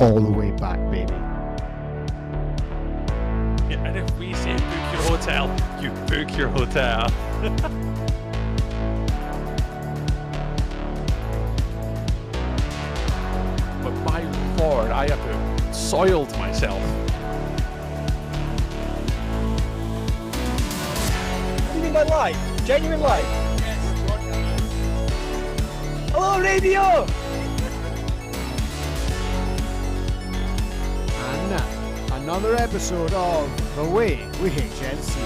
all the way back, baby. Yeah, and if we say book your hotel, you book your hotel. But my lord, I have soiled myself. What do you mean by live? Genuine live? Hello, radio! And now, another episode of The Way We HNC.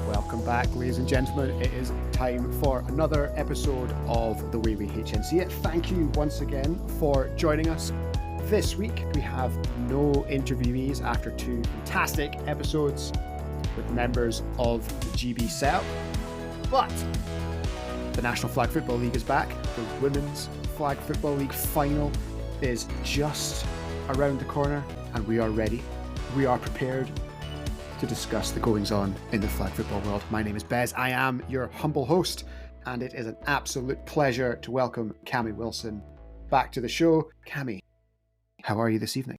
Welcome back, ladies and gentlemen. It is time for another episode of The Way We HNC It. Thank you once again for joining us. This week we have no interviewees after two fantastic episodes with members of the GB setup. But the National Flag Football League is back. The Women's Flag Football League final is just around the corner and we are ready. We are prepared to discuss the goings-on in the flag football world. My name is Bez. I am your humble host, and it is an absolute pleasure to welcome Cammy Wilson back to the show. Cammy, how are you this evening?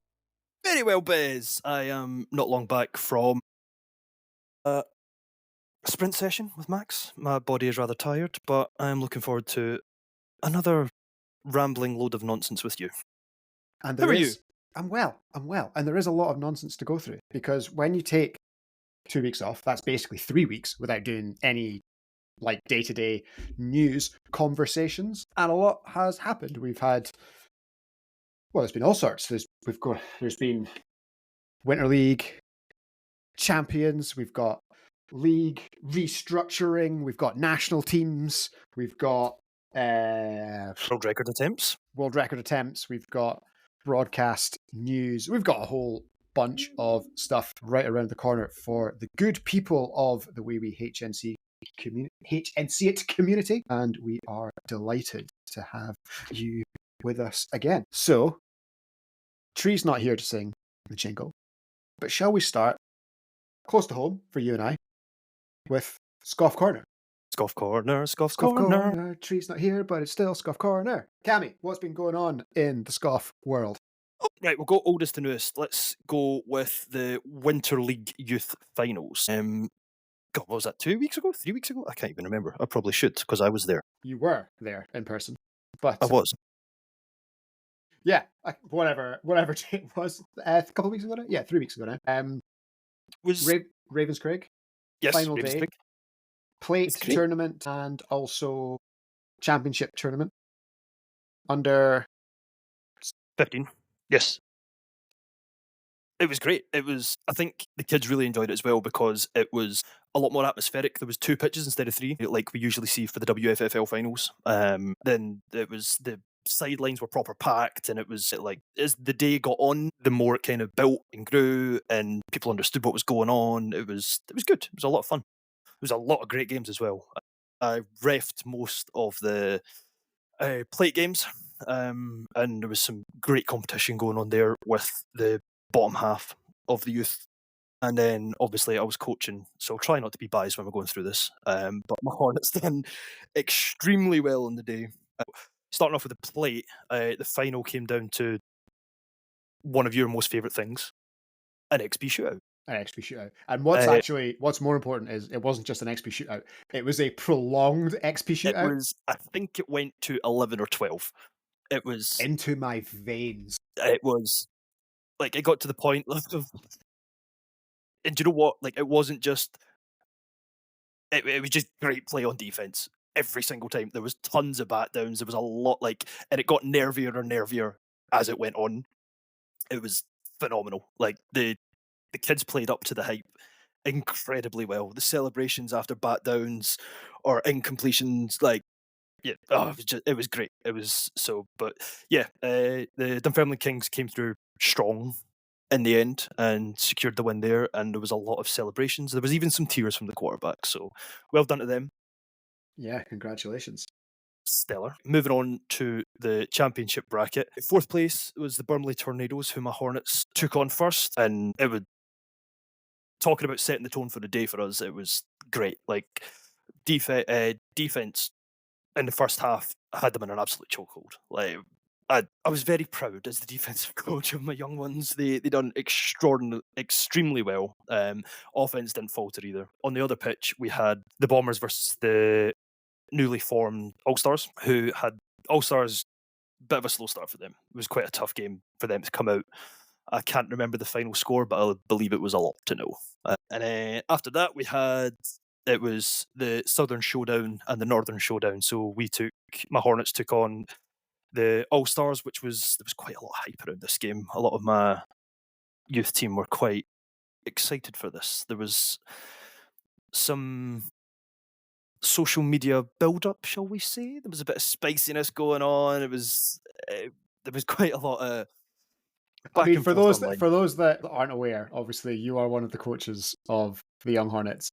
Very well, Bez. I am not long back from a sprint session with Max. My body is rather tired, but I am looking forward to another rambling load of nonsense with you. And How are you? I'm well. And there is a lot of nonsense to go through, because when you take 2 weeks off, that's basically 3 weeks without doing any like day-to-day news conversations, and a lot has happened. We've had, well, there's been all sorts. There's been Winter League champions, we've got league restructuring, we've got national teams, we've got World record attempts. we've got broadcast news, we've got a whole bunch of stuff right around the corner for the good people of the Way We HNC It community, and we are delighted to have you with us again. So, Tree's not here to sing the jingle, but shall we start close to home for you and I with SCOFF Corner? SCOFF Corner, SCOFF SCOFF Corner. Corner. Tree's not here, but it's still SCOFF Corner. Cammy, what's been going on in the SCOFF world? Oh, right, we'll go oldest to newest. Let's go with the Winter League Youth Finals. God, what was that, 2 weeks ago? 3 weeks ago? I can't even remember. I probably should, because I was there. You were there in person, but I was. yeah, whatever it was, a couple of weeks ago now? Yeah, 3 weeks ago now. Was Ravenscraig, yes, final day, Ravenscraig. plate It's great. tournament, and also championship tournament under 15. Yes. It was great. I think the kids really enjoyed it as well, because it was a lot more atmospheric. There was 2 pitches instead of 3, like we usually see for the WFFL finals. Then it was, the sidelines were proper packed, and it was like, as the day got on, the more it kind of built and grew, and people understood what was going on. It was good. It was a lot of fun. There was a lot of great games as well. I refed most of the plate games, and there was some great competition going on there with the bottom half of the youth. And then obviously I was coaching, so try not to be biased when we're going through this. But my Hornets done extremely well on the day. Starting off with the plate, the final came down to one of your most favourite things, an XP shootout. an XP shootout. And what's more important is it wasn't just an XP shootout, it was a prolonged XP shootout. I think it went to 11 or 12. It was Into my veins. It was like, it got to the point of, and do you know what? Like, it wasn't just. It was just great play on defense every single time. There was tons of bat downs. There was a lot, and it got nervier and nervier as it went on. It was phenomenal. Like, the kids played up to the hype incredibly well. The celebrations after bat downs or incompletions, it was great. It was so, but yeah, the Dunfermline Kings came through strong in the end and secured the win there, and there was a lot of celebrations. There was even some tears from the quarterback, so well done to them. Yeah, congratulations. stellar. Moving on to the championship bracket. Fourth place was the Burnley Tornadoes, who my Hornets took on first, and it was talking about setting the tone for the day for us. It was great. Like defense in the first half had them in an absolute chokehold. Like I was very proud as the defensive coach of my young ones. They done extremely well. Offense didn't falter either. On the other pitch, we had the Bombers versus the newly formed All Stars, who had All Stars. Bit of a slow start for them. It was quite a tough game for them to come out. I can't remember the final score, but I believe it was a lot to know. And after that, it was the Southern Showdown and the Northern Showdown. So my Hornets took on the All Stars, there was quite a lot of hype around this game. A lot of my youth team were quite excited for this. There was some social media build-up, shall we say? There was a bit of spiciness going on. There was quite a lot of. I mean, for those that aren't aware, obviously you are one of the coaches of the Young Hornets.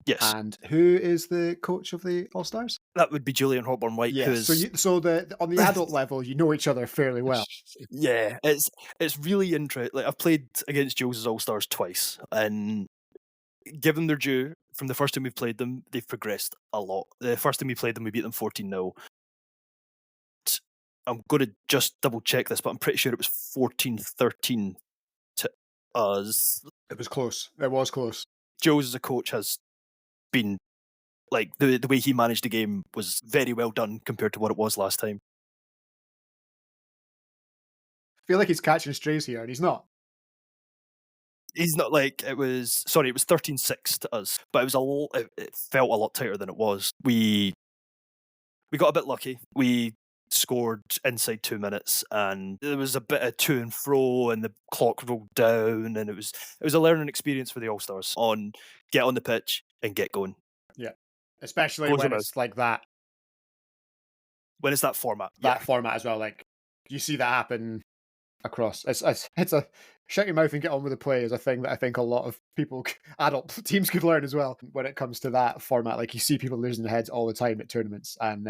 Yes. And who is the coach of the All Stars? That would be Julian Hawthorne-White. Yes. So on the adult level, you know each other fairly well. Yeah, it's really interesting. Like, I've played against Jules' All Stars twice, and given their due, from the first time we've played them, they've progressed a lot. The first time we played them, we beat them 14-0. I'm going to just double check this, but I'm pretty sure it was 14-13 to us. It was close. It was close. Jules as a coach has been, like, the way he managed the game was very well done compared to what it was last time. I feel like he's catching strays here, and he's not. He's not. Like, it was 13-6 to us, but it felt a lot tighter than it was. We got a bit lucky. We scored inside 2 minutes, and there was a bit of to and fro, and the clock rolled down, and it was a learning experience for the All Stars on get on the pitch and get going. Yeah, especially when it's like that. When it's that format, format as well. Like, you see that happen across. It's a shut your mouth and get on with the play is a thing that I think a lot of adult teams could learn as well when it comes to that format. Like, you see people losing their heads all the time at tournaments, and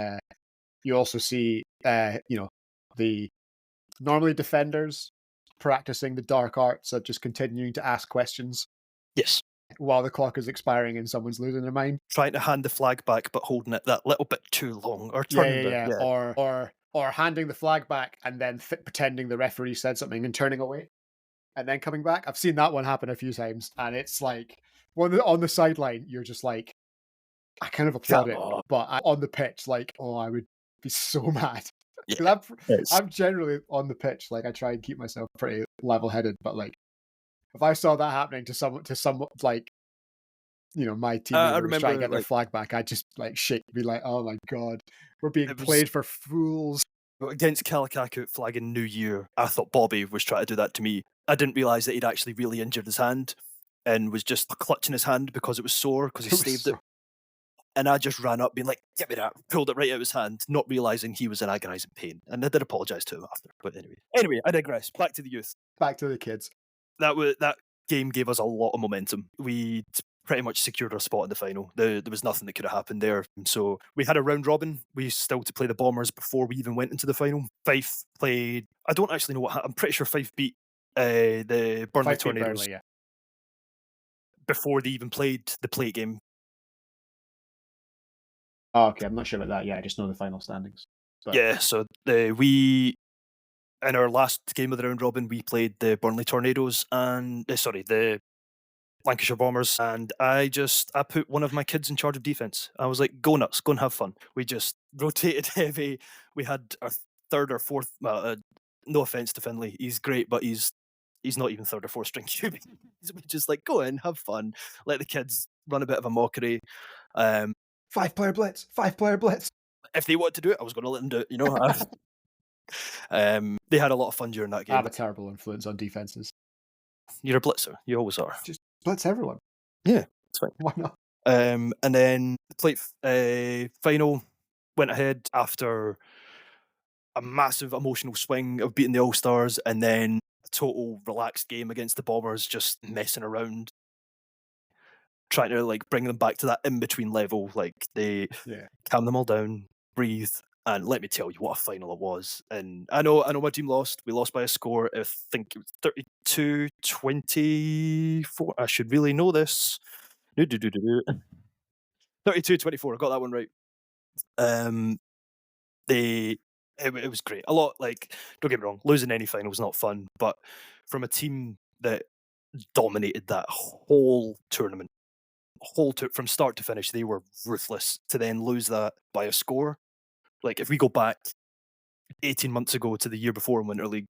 you also see the normally defenders practicing the dark arts of just continuing to ask questions. Yes. While the clock is expiring and someone's losing their mind. Trying to hand the flag back but holding it that little bit too long, or turning or handing the flag back and then pretending the referee said something and turning away and then coming back. I've seen that one happen a few times, and it's like on the sideline, you're just like, I kind of applaud it, but on the pitch, like, I would be so mad. Yeah, I'm generally on the pitch, like, I try and keep myself pretty level-headed, but like, if I saw that happening to someone like, my team was trying to get their flag back, I'd just like shake, be like, oh my god, we're being played for fools. Against Kalakaku flagging New Year, I thought Bobby was trying to do that to me. I didn't realise that he'd actually really injured his hand and was just clutching his hand because it was sore, because he staved it. And I just ran up being like, get me that, pulled it right out of his hand, not realising he was in agonising pain. And I did apologise to him after. But anyway, I digress. Back to the youth. Back to the kids. That game gave us a lot of momentum. We pretty much secured our spot in the final. There was nothing that could have happened there. So we had a round robin. We still to play the Bombers before we even went into the final. Fife played. I don't actually know what happened. I'm pretty sure Fife beat the Burnley Tornadoes. Burnley, yeah. Before they even played the plate game. Oh, okay, I'm not sure about that. Yeah, I just know the final standings. But... Yeah, so in our last game of the round robin, we played the Burnley Tornadoes and the Lancashire Bombers, and I put one of my kids in charge of defence. I was like, go nuts, go and have fun. We just rotated heavy. We had our third or fourth. No offence to Finlay, he's great, but he's not even third or fourth string QB. We just like, go in, have fun, let the kids run a bit of a mockery. 5-player blitz. If they want to do it, I was going to let them do it. They had a lot of fun during that game. I have a terrible influence on defenses. You're a blitzer. You always are. Just blitz everyone. Yeah, it's fine. Why not? And then the plate final went ahead after a massive emotional swing of beating the All Stars, and then a total relaxed game against the Bombers, just messing around, trying to like bring them back to that in between level. Like they calm them all down, breathe, And let me tell you what a final it was. And I know my team lost. We lost by a score. I think it was 32-24. I should really know this. 32-24. I got that one right. It was great. A lot, like, don't get me wrong, losing any final was not fun, but from a team that dominated that whole tournament, from start to finish, they were ruthless. To then lose that by a score, like if we go back 18 months ago to the year before in Winter League,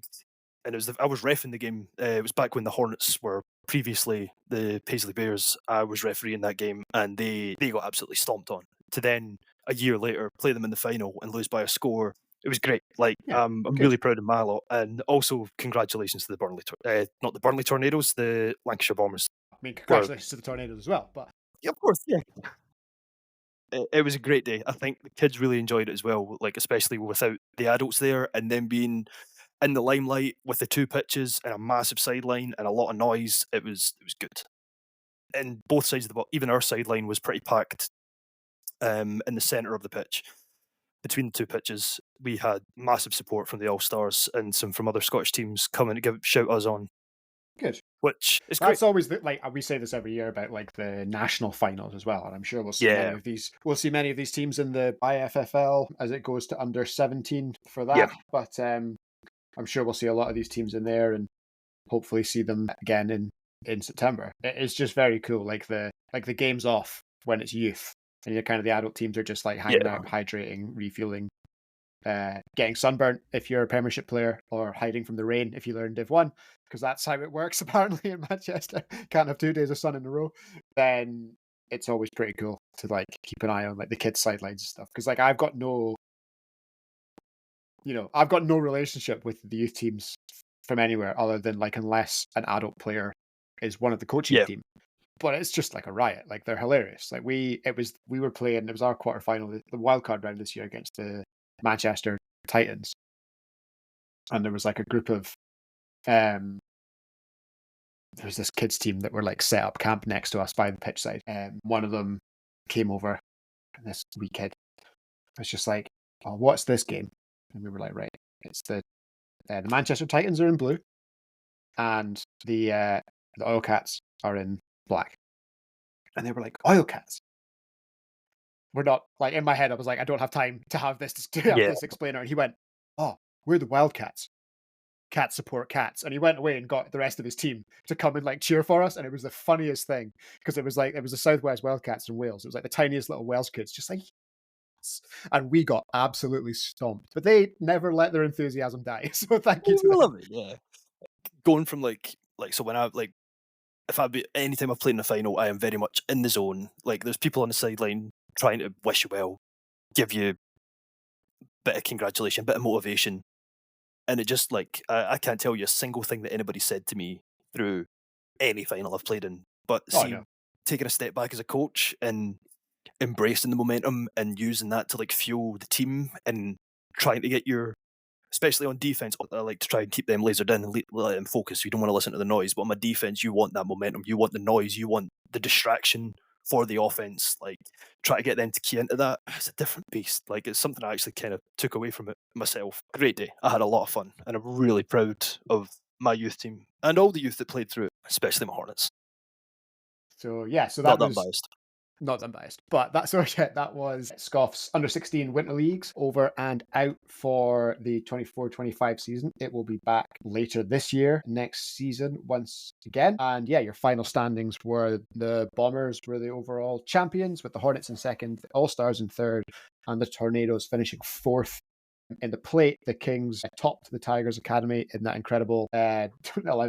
and I was reffing the game. It was back when the Hornets were previously the Paisley Bears. I was refereeing that game, and they got absolutely stomped on. To then a year later play them in the final and lose by a score, it was great. Like I'm good. really proud of my lot, and also congratulations to the not the Burnley Tornadoes, the Lancashire Bombers. I mean, congratulations to the Tornadoes as well. But yeah, of course, yeah. It was a great day. I think the kids really enjoyed it as well, like especially without the adults there, and then being in the limelight with the two pitches and a massive sideline and a lot of noise. It was good. And both sides of the ball, even our sideline was pretty packed. In the centre of the pitch, between the two pitches, we had massive support from the All Stars and some from other Scottish teams coming to shout us on. Good. Which is great. That's always like we say this every year about like the national finals as well, and I'm sure we'll see many of these. We'll see many of these teams in the IFFL as it goes to under 17 for that. Yeah. But I'm sure we'll see a lot of these teams in there, and hopefully see them again in September. It's just very cool. Like the game's off when it's youth, and you're kind of the adult teams are just like hanging out, hydrating, refueling, getting sunburnt if you're a Premiership player, or hiding from the rain if you learn Div 1, because that's how it works apparently in Manchester. Can't have 2 days of sun in a row. Then it's always pretty cool to like keep an eye on like the kids' sidelines and stuff, because like I've got no relationship with the youth teams from anywhere other than like unless an adult player is one of the coaching team. But it's just like a riot. Like they're hilarious. Like we were playing. It was our quarterfinal, the wildcard round this year against the Manchester Titans, and there was like a group of there was this kids team that were like set up camp next to us by the pitch side. One of them came over, and this wee kid was just like, "Oh, what's this game?" And we were like, "Right, it's the Manchester Titans are in blue, and the Oil Cats are in black." And they were like, "Oil Cats." We're not, like, in my head, I was like, I don't have time to have this this explainer. And he went, "Oh, we're the Wildcats. Cats support cats." And he went away and got the rest of his team to come and like cheer for us. And it was the funniest thing, because it was the Southwest Wildcats in Wales. It was like the tiniest little Welsh kids, just like, yes. And we got absolutely stomped. But they never let their enthusiasm die. So thank you to them. Love it, yeah. Going from so when I anytime I've played in a final, I am very much in the zone. Like there's people on the sideline trying to wish you well, give you a bit of congratulation, a bit of motivation. And it just like I can't tell you a single thing that anybody said to me through any final I've played in. But taking a step back as a coach and embracing the momentum and using that to like fuel the team and trying to get especially on defense, I like to try and keep them lasered in and let them focus. You don't want to listen to the noise, but on my defense, you want that momentum, you want the noise, you want the distraction for the offense. Like try to get them to key into that. It's a different beast. Like it's something I actually kind of took away from it myself. Great day. I had a lot of fun, and I'm really proud of my youth team and all the youth that played through it, especially my Hornets. So yeah, Not that biased. Not unbiased, but that was SCOFF's under 16 Winter Leagues over and out for the 24-25 season. It will be back later this year, next season once again. And yeah, your final standings were the Bombers were the overall champions, with the Hornets in second, the All Stars in third, and the Tornadoes finishing fourth. In the plate, the Kings topped the Tigers Academy in that incredible 11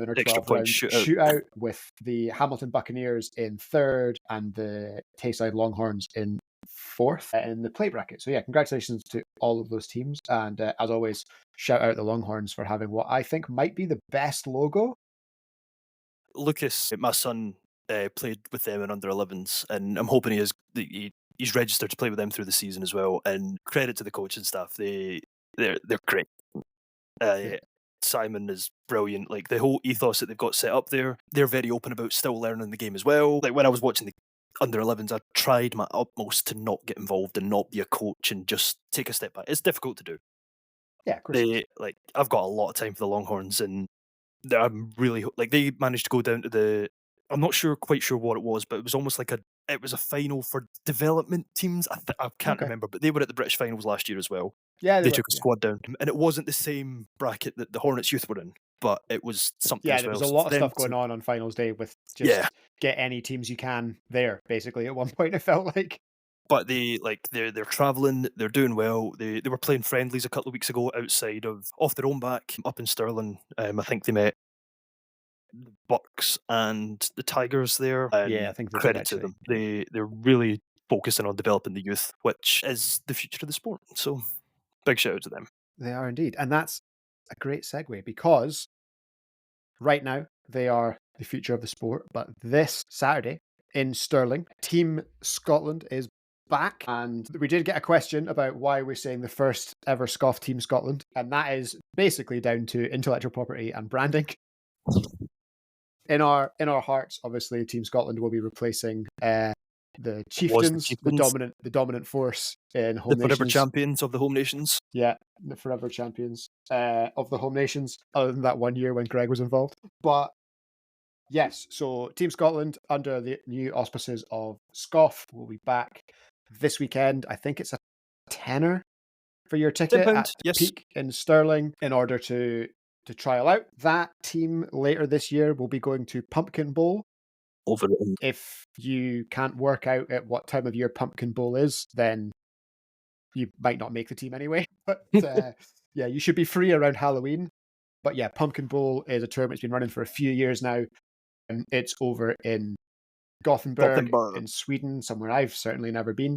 or 12 round shootout, with the Hamilton Buccaneers in third and the Tayside Longhorns in fourth in the plate bracket. So yeah, congratulations to all of those teams. And as always, shout out the Longhorns for having what I think might be the best logo. Lucas, my son, played with them in under 11s, and I'm hoping he's registered to play with them through the season as well. And credit to the coaching staff; they're great. Simon is brilliant. Like the whole ethos that they've got set up there, they're very open about still learning the game as well. Like when I was watching under 11s, I tried my utmost to not get involved and not be a coach and just take a step back. It's difficult to do. Yeah, of course. I've got a lot of time for the Longhorns, and I'm really like they managed to go down to the. I'm not quite sure what it was, but it was almost like it was a final for development teams. I can't Okay. remember, but they were at the British finals last year as well. Yeah, They were, took a squad down, and it wasn't the same bracket that the Hornets youth were in, but it was something Yeah, as there well. was a So lot for of them stuff going on finals day with yeah, just get any teams you can there, basically, at one point, it felt like. but they're traveling, they're doing well. They were playing friendlies a couple of weeks ago outside of off their own back up in Stirling. I think they met the Bucks and the Tigers there, Yeah, I and think they did, credit to actually. them. They're really focusing on developing the youth, which is the future of the sport. So big shout out to them. They are indeed. And that's a great segue because right now they are the future of the sport. But this Saturday in Stirling, Team Scotland is back. And we did get a question about why we're saying the first ever SCOFF Team Scotland. And that is basically down to intellectual property and branding. In our hearts, obviously, Team Scotland will be replacing the Chieftains, the dominant force in the home forever nations. champions of the home nations. Yeah, the forever champions of the home nations, other than that 1 year when Greg was involved. But yes, so Team Scotland, under the new auspices of SCOFF, will be back this weekend. I think it's a tenner for your ticket £10, at yes. Peak in Stirling in order to trial out. That team later this year will be going to Pumpkin Bowl. Overwritten. If you can't work out at what time of year Pumpkin Bowl is, then you might not make the team anyway. But yeah, you should be free around Halloween. But yeah, Pumpkin Bowl is a tournament that's been running for a few years now. And it's over in Gothenburg in Sweden, somewhere I've certainly never been.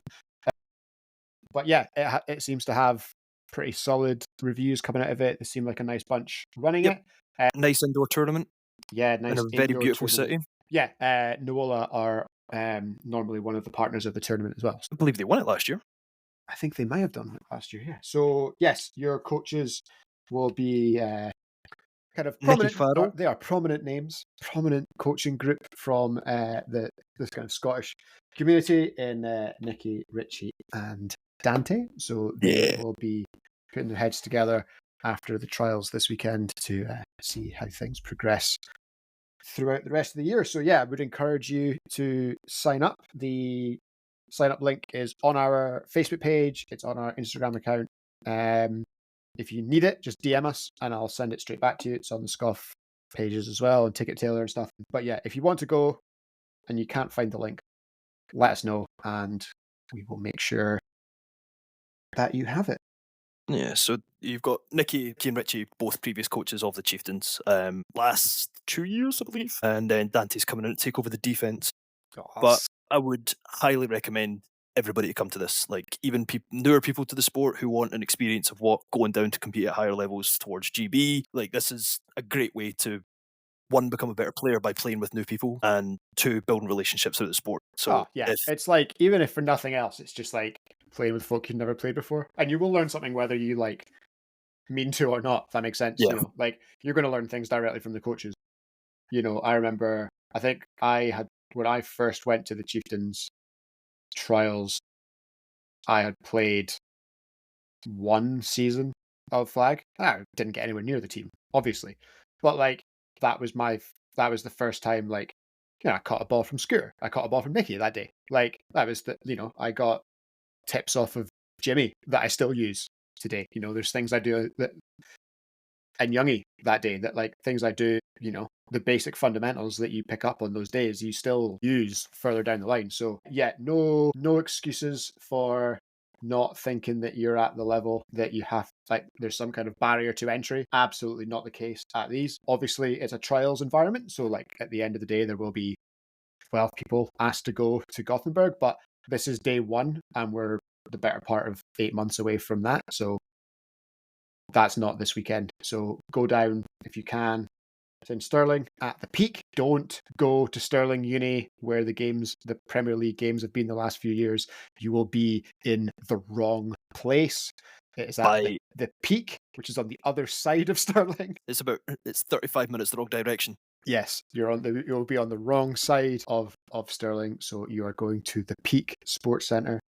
But yeah, it seems to have pretty solid reviews coming out of it. They seem like a nice bunch running it. Nice indoor tournament. Yeah, nice. In a very beautiful city. Yeah, Noola are normally one of the partners of the tournament as well. I believe they won it last year. I think they might have done it last year, yeah. So yes, your coaches will be kind of prominent. They are prominent names, prominent coaching group from this kind of Scottish community in Nicky, Richie, and Dante. So they will be putting their heads together after the trials this weekend to see how things progress throughout the rest of the year. So yeah, I would encourage you to sign up. The sign up link is on our Facebook page. It's on our Instagram account. If you need it, just DM us and I'll send it straight back to you. It's on the SCOFF pages as well and Ticket Tailor and stuff. But yeah, if you want to go and you can't find the link, let us know and we will make sure that you have it. Yeah, so you've got Nicky and Richie, both previous coaches of the Chieftains, last 2 years, I believe. And then Dante's coming in to take over the defence. But I would highly recommend everybody to come to this. Like, even newer people to the sport who want an experience of what going down to compete at higher levels towards GB. Like, this is a great way to, one, become a better player by playing with new people, and two, building relationships through the sport. So yeah, it's like, even if for nothing else, it's just like playing with folk you've never played before, and you will learn something whether you like mean to or not. If that makes sense. Yeah. You know, like you're going to learn things directly from the coaches. You know, I remember. I think when I first went to the Chieftains trials, I had played one season of flag. I didn't get anywhere near the team, obviously, but like that was the first time, like, you know, I caught a ball from Scooter. I caught a ball from Nicky that day. Like, that was I got tips off of Jimmy that I still use today. You know, there's things I do that, and Youngie that day, that like things I do, you know, the basic fundamentals that you pick up on those days, you still use further down the line. So yeah, no excuses for not thinking that you're at the level that you have. Like, there's some kind of barrier to entry. Absolutely not the case at these. Obviously, it's a trials environment, so like at the end of the day, there will be 12 people asked to go to Gothenburg, but this is day one, and we're the better part of 8 months away from that. So that's not this weekend. So go down if you can. It's in Stirling at the Peak. Don't go to Stirling Uni where the Premier League games have been the last few years. You will be in the wrong place. It is at the Peak, which is on the other side of Stirling. It's 35 minutes the wrong direction. Yes, you'll be on the wrong side of Stirling, so you are going to the Peak Sports Centre.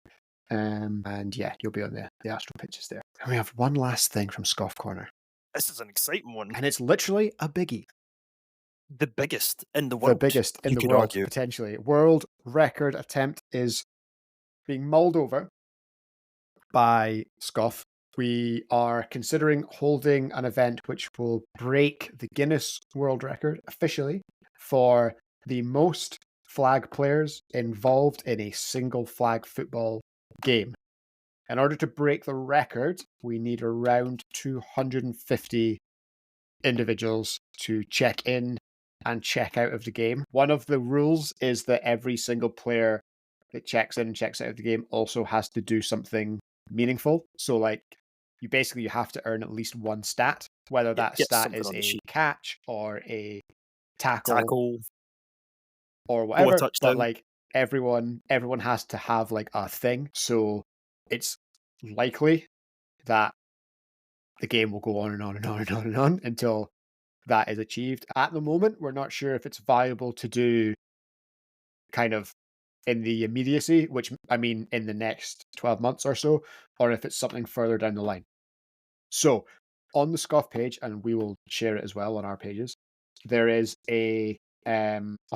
And yeah, you'll be on the Astro pitches there. And we have one last thing from Scoff Corner. This is an exciting one. And it's literally a biggie. The biggest in the world. The biggest in you the could world, argue. potentially. World record attempt is being mulled over by SCOFF. We are considering holding an event which will break the Guinness World Record officially for the most flag players involved in a single flag football game. In order to break the record, we need around 250 individuals to check in and check out of the game. One of the rules is that every single player that checks in and checks out of the game also has to do something meaningful. So, like, you have to earn at least one stat, whether that Get stat something is on the a sheet. catch or a tackle Tackle. or whatever. touchdown. But like everyone has to have like a thing. So it's likely that the game will go on and on and on and on and on until that is achieved. At the moment, we're not sure if it's viable to do kind of in the immediacy, which I mean in the next 12 months or so, or if it's something further down the line. So on the SCOFF page, and we will share it as well on our pages, there is a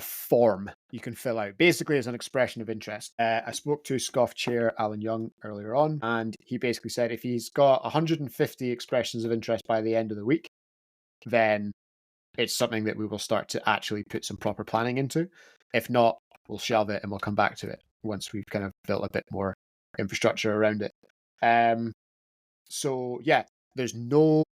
form you can fill out. Basically, as an expression of interest. I spoke to SCOFF chair Alan Young earlier on, and he basically said if he's got 150 expressions of interest by the end of the week, then it's something that we will start to actually put some proper planning into. If not, we'll shelve it and we'll come back to it once we've kind of built a bit more infrastructure around it. So yeah, there's no,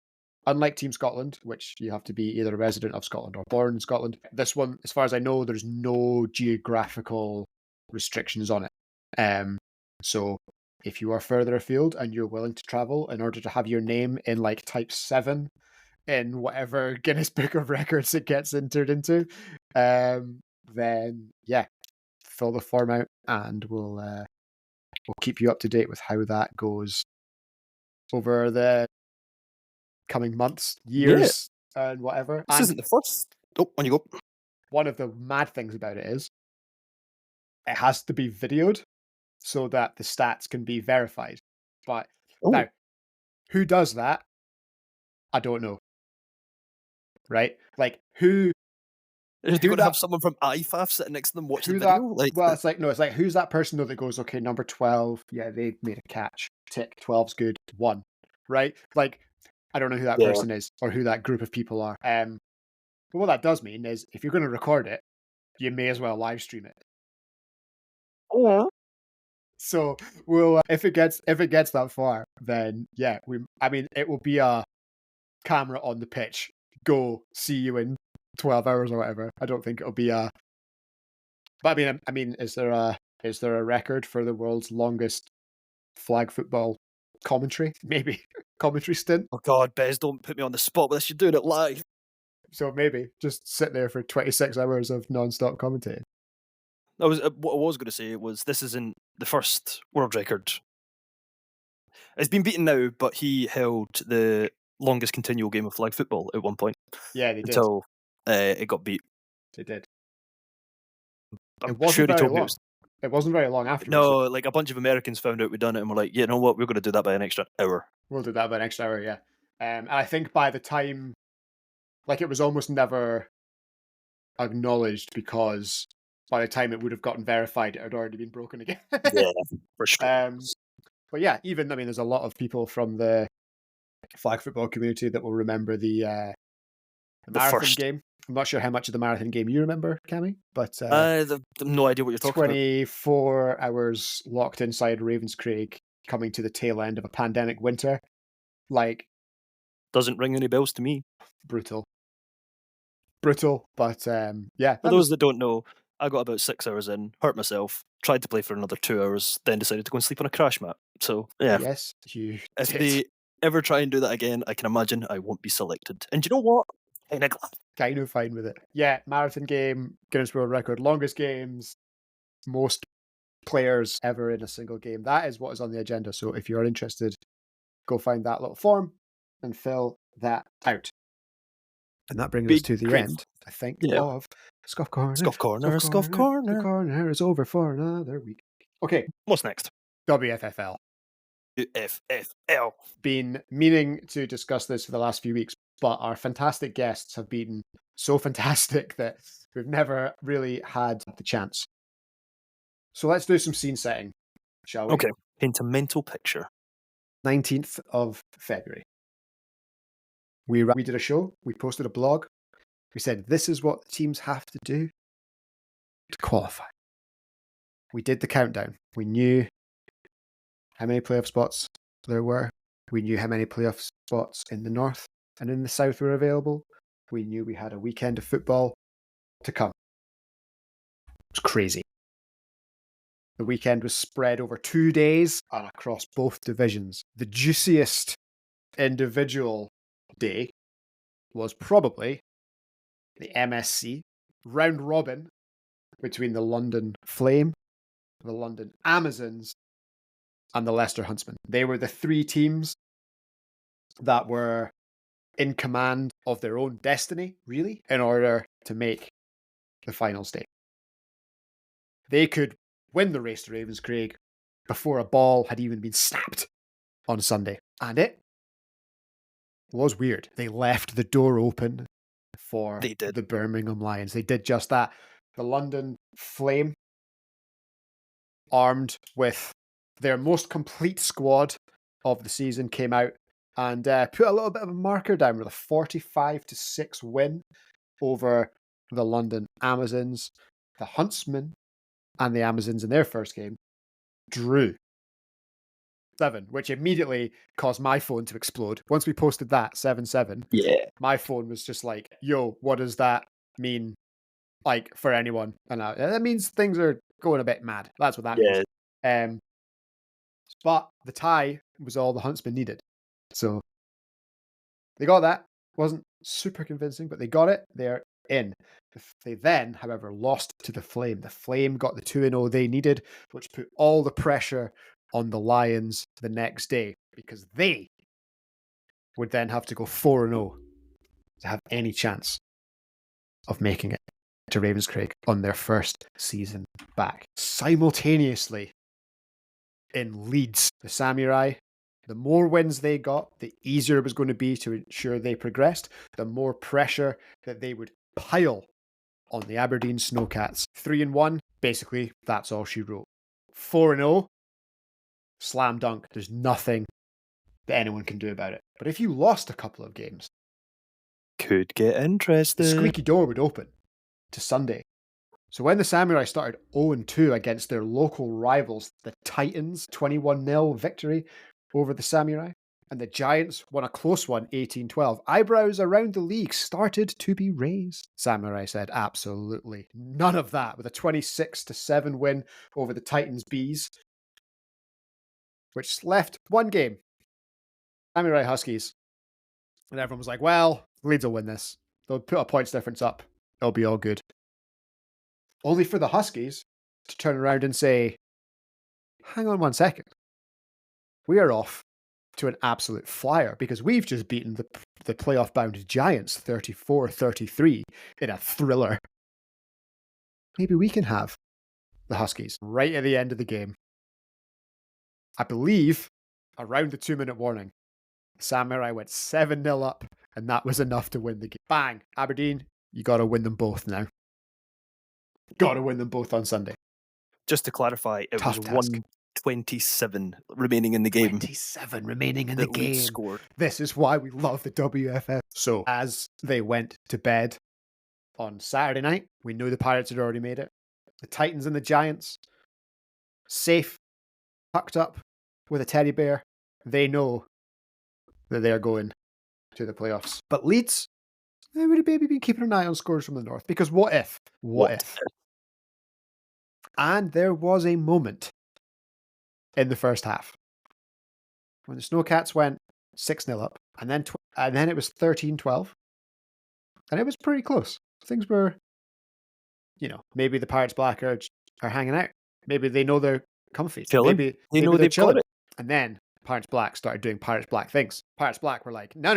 unlike Team Scotland, which you have to be either a resident of Scotland or born in Scotland, this one, as far as I know, there's no geographical restrictions on it. So if you are further afield and you're willing to travel in order to have your name in like type 7 in whatever Guinness Book of Records it gets entered into, then yeah, fill the form out and we'll keep you up to date with how that goes over the coming months, years, and whatever. This isn't the first. Oh, on you go. One of the mad things about it is it has to be videoed so that the stats can be verified. But now, who does that? I don't know. Right? Like, who... Is they going to have someone from IFAF sitting next to them watching the video? It's like, who's that person though that goes, okay, number 12, yeah, they made a catch. Tick, 12's good, 1. Right? Like, I don't know who that person is or who that group of people are. But what that does mean is if you're going to record it, you may as well live stream it. Oh. So we'll if it gets that far, then yeah, it will be a camera on the pitch. Go, see you in 12 hours or whatever. I don't think it'll be a. But I mean, is there a record for the world's longest flag football commentary? Maybe commentary stint. Oh God, Bez, don't put me on the spot with this. You're doing it live. So maybe just sit there for 26 hours of non-stop commentating. What I was going to say was this isn't the first world record. It's been beaten now, but he held the longest continual game of flag football at one point. Yeah, they did. Until it got beat. They did. It wasn't very long. It wasn't very long after. No, like a bunch of Americans found out we'd done it and were like, you know what, we're going to do that by an extra hour. We'll do that by an extra hour, yeah. And I think by the time, like, it was almost never acknowledged because by the time it would have gotten verified, it had already been broken again. Yeah, for sure. But yeah, there's a lot of people from the flag football community that will remember the marathon game. I'm not sure how much of the marathon game you remember, Cammy, but I have no idea what you're talking 24 hours locked inside Ravenscraig, coming to the tail end of a pandemic winter. Like, doesn't ring any bells to me. Brutal, but yeah. For those that don't know, I got about 6 hours in, hurt myself, tried to play for another 2 hours, then decided to go and sleep on a crash mat. So yeah, yes, if they ever try and do that again, I can imagine I won't be selected. And you know what? Kind of fine with it. Yeah, marathon game, Guinness World Record, longest games, most players ever in a single game. That is what is on the agenda. So if you're interested, go find that little form and fill that out. And that brings us to the end I think, Yeah. of Scoff Corner. Scoff Corner, Scoff Corner. The corner is over for another week. Okay, What's next? WFFL. UFFL. Been meaning to discuss this for the last few weeks, but our fantastic guests have been so fantastic that we've never really had the chance. So let's do some scene setting, shall we? Okay. Paint a mental picture. 19th of February. We did a show, we posted a blog, we said this is what the teams have to do to qualify. We did the countdown. We knew how many playoff spots there were. We knew how many playoff spots in the north and in the south were available. We knew we had a weekend of football to come. It was crazy. The weekend was spread over 2 days and across both divisions. The juiciest individual day was probably the MSC round robin between the London Flame, the London Amazons, and the Leicester Huntsmen. They were the three teams that were in command of their own destiny, really, in order to make the final stage. They could win the race to Ravenscraig before a ball had even been snapped on Sunday. And it was weird. They left the door open for the Birmingham Lions. They did just that. The London Flame, armed with their most complete squad of the season, came out and put a little bit of a marker down with a 45-6 win over the London Amazons. The Huntsmen and the Amazons in their first game drew 7, which immediately caused my phone to explode. Once we posted that 7-7, my phone was just like, yo, what does that mean, like, for anyone? And that means things are going a bit mad. That's what that means. But the tie was all the Huntsmen needed. So they got that. Wasn't super convincing, but they got it. They're in. They then, however, lost to the Flame. The Flame got the 2-0 they needed, which put all the pressure on the Lions the next day, because they would then have to go 4-0 to have any chance of making it to Ravenscraig on their first season back. Simultaneously, in Leeds, the Samurai, the more wins they got, the easier it was going to be to ensure they progressed, the more pressure that they would pile on the Aberdeen Snowcats. 3-1, basically, that's all she wrote. 4-0, slam dunk. There's nothing that anyone can do about it. But if you lost a couple of games, could get interested. The squeaky door would open to Sunday. So when the Samurai started 0-2 against their local rivals, the Titans, 21-0 victory over the Samurai, and the Giants won a close one, 18-12. Eyebrows around the league started to be raised. Samurai said absolutely none of that, with a 26-7 win over the Titans Bees, which left one game. Samurai Huskies. And everyone was like, well, Leeds will win this. They'll put a points difference up. It'll be all good. Only for the Huskies to turn around and say, hang on 1 second. We are off to an absolute flyer because we've just beaten the playoff-bound Giants 34-33 in a thriller. Maybe we can have the Huskies right at the end of the game. I believe around the 2-minute warning, Samurai went 7-0 up, and that was enough to win the game. Bang! Aberdeen, you got to win them both now. Got to win them both on Sunday. Just to clarify, it Tough was task. 1:27 remaining in the game. 27 remaining in the game. Leeds scored. This is why we love the WFF. So as they went to bed on Saturday night, we knew the Pirates had already made it. The Titans and the Giants, safe, tucked up with a teddy bear. They know that they're going to the playoffs. But Leeds, they would have maybe been keeping an eye on scores from the north. Because what if? What if? And there was a moment in the first half when the Snowcats went 6-0 up, and then it was 13-12, and it was pretty close. Things were, maybe the Pirates Black are hanging out. Maybe they know they're comfy. Chilling. Maybe they know they're they've chilling. got it. And then Pirates Black started doing Pirates Black things. Pirates Black were like, no.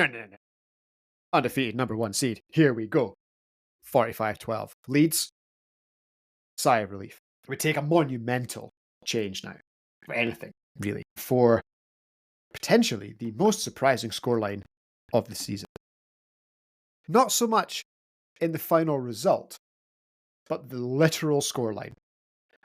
Undefeated number 1 seed. Here we go. 45-12. Leeds, sigh of relief. It would take a monumental change now, for anything, really, for potentially the most surprising scoreline of the season. Not so much in the final result, but the literal scoreline.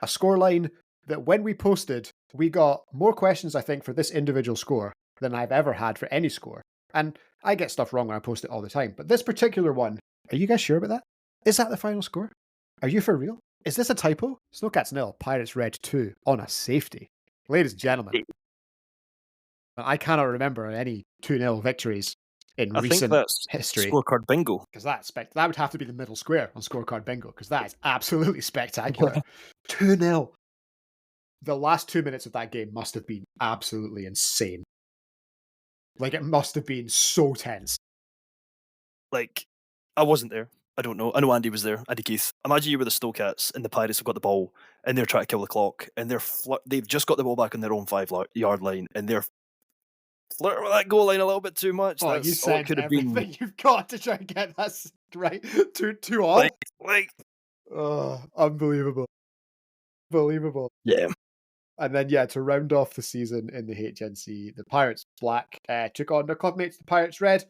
A scoreline that when we posted, we got more questions, I think, for this individual score than I've ever had for any score. And I get stuff wrong when I post it all the time. But this particular one, are you guys sure about that? Is that the final score? Are you for real? Is this a typo? Snowcats 0, Pirates Red 2 on a safety. Ladies and gentlemen, I cannot remember any 2-0 victories in I think recent that's history. scorecard bingo. Because that would have to be the middle square on scorecard bingo, because that is absolutely spectacular. 2-0. The last 2 minutes of that game must have been absolutely insane. Like, it must have been so tense. Like, I wasn't there. I don't know. I know Andy was there, Andy Keith. Imagine you were the Snowcats and the Pirates have got the ball and they're trying to kill the clock and they've just got the ball back on their own 5-yard line and they're flirting with that goal line a little bit too much. Oh, That's you said could have everything been. you've got to try and get that right. 2 all. Like, Oh, unbelievable. Unbelievable. yeah. And then, to round off the season in the HNC, the Pirates Black took on their clubmates, the Pirates Red.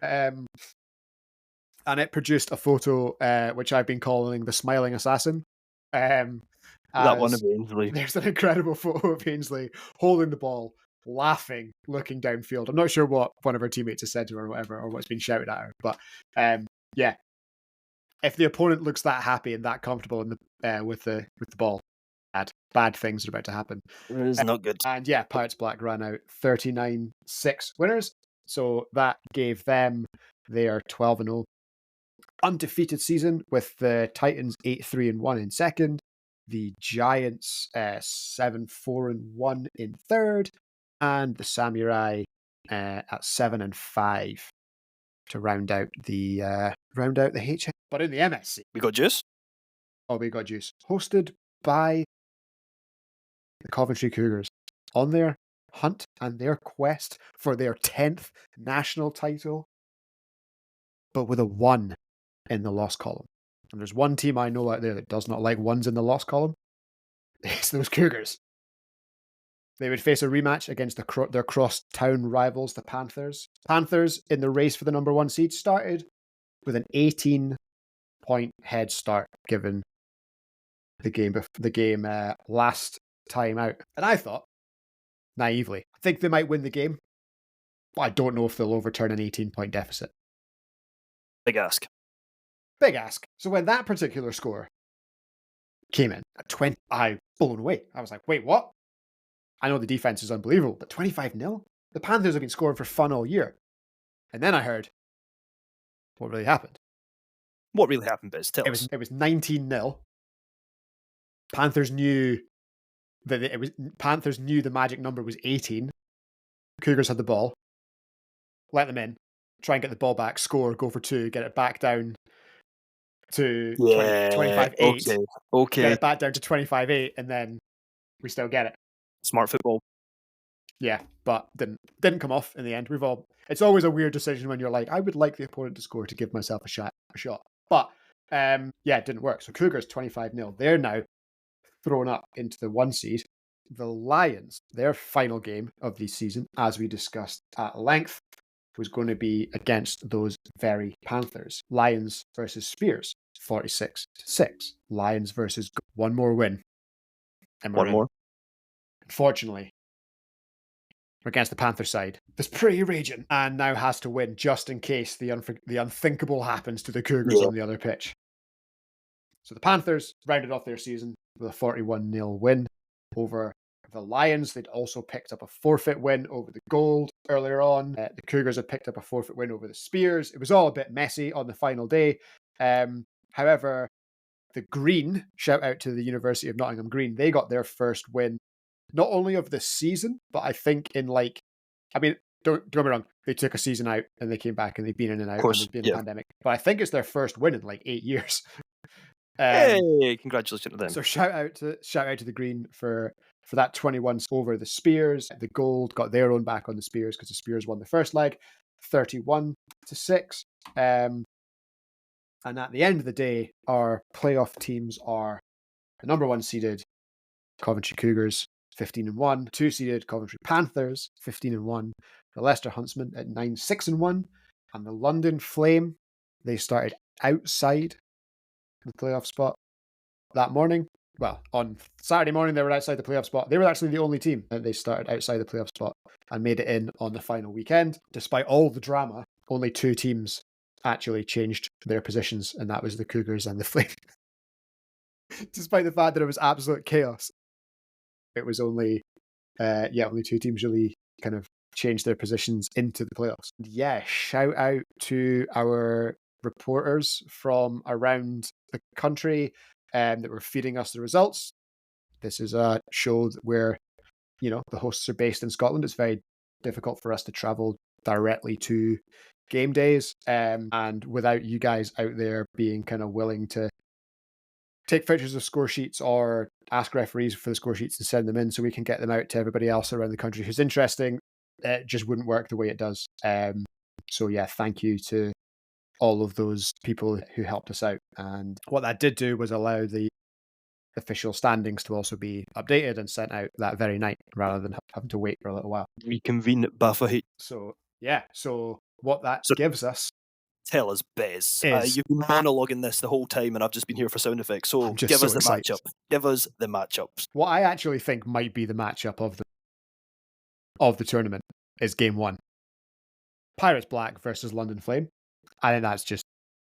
And it produced a photo, which I've been calling the Smiling Assassin. That one of Ainsley. There's an incredible photo of Ainsley holding the ball, laughing, looking downfield. I'm not sure what one of her teammates has said to her or whatever, or what's been shouted at her. But if the opponent looks that happy and that comfortable with the ball, bad things are about to happen. It's not good. And Pirates Black ran out 39-6 winners. So that gave them their 12-0 undefeated season, with the Titans 8-3-1 in second, the Giants 7-4-1 in third, and the Samurai at 7-5 to round out the HN. But in the MSC, We got Juice. Oh, we got Juice. Hosted by the Coventry Cougars on their hunt and their quest for their 10th national title, but with a 1 in the loss column. And there's one team I know out there that does not like 1s in the loss column. It's those Cougars. They would face a rematch against their cross-town rivals, the Panthers. Panthers, in the race for the number 1 seed, started with an 18-point head start given the game last time out. And I thought, naively, I think they might win the game, but I don't know if they'll overturn an 18-point deficit. Big ask. Big ask. So when that particular score came in at 20, I was blown away. I was like, wait, what? I know the defense is unbelievable, but 25-0? The Panthers have been scoring for fun all year. And then I heard what really happened. What really happened, Biz? Tell us. It was 19-0. Panthers knew Panthers knew the magic number was 18. Cougars had the ball. Let them in. Try and get the ball back, score, go for 2, get it back down to 25-8. Okay. Get it back down to 25-8, and then we still get it. Smart football. Yeah, but didn't come off in the end. It's always a weird decision when you're like, I would like the opponent to score to give myself a shot. But it didn't work. So Cougars 25-0. They're now thrown up into the 1 seed. The Lions, their final game of the season, as we discussed at length, was going to be against those very Panthers. Lions versus Spears, 46-6. Lions versus one more win. And One more. Unfortunately, we're against the Panther side. That's pretty raging, and now has to win just in case the unthinkable happens to the Cougars on the other pitch. So the Panthers rounded off their season with a 41-0 win over the Lions. They'd also picked up a forfeit win over the Gold earlier on. The Cougars had picked up a forfeit win over the Spears. It was all a bit messy on the final day. However, the Green, shout out to the University of Nottingham Green, they got their first win, not only of the season, but I think don't get me wrong, they took a season out and they came back and they've been in and out, and there's been a pandemic. But I think it's their first win in 8 years. Hey, congratulations to them. So shout out to the Green for that 21 over the Spears. The Gold got their own back on the Spears because the Spears won the first leg, 31-6. And at the end of the day, our playoff teams are the number 1 seeded Coventry Cougars, 15-1, 2 seeded Coventry Panthers, 15-1, the Leicester Huntsmen at 9-6-1, and the London Flame, they started outside the playoff spot that morning. Well, on Saturday morning, they were outside the playoff spot. They were actually the only team that they started outside the playoff spot and made it in on the final weekend. Despite all the drama, only 2 teams actually changed their positions, and that was the Cougars and the Flame. Despite the fact that it was absolute chaos, it was only 2 teams really kind of changed their positions into the playoffs. Yeah, shout out to our reporters from around the country that were feeding us the results. This is a show where, the hosts are based in Scotland. It's very difficult for us to travel directly to game days. And without you guys out there being kind of willing to take pictures of score sheets or ask referees for the score sheets and send them in so we can get them out to everybody else around the country who's interesting, it just wouldn't work the way it does. So yeah, thank you to all of those people who helped us out. And what that did do was allow the official standings to also be updated and sent out that very night rather than having to wait for a little while. Reconvene at Baffa. So yeah, so what that So- gives us, Tell us, Bez. Is- You've been monologuing this the whole time, and I've just been here for sound effects. So I'm just give so us the excited. matchup. Give us the matchups. what I actually think might be the matchup of the tournament is game 1. Pirates Black versus London Flame. I think that's just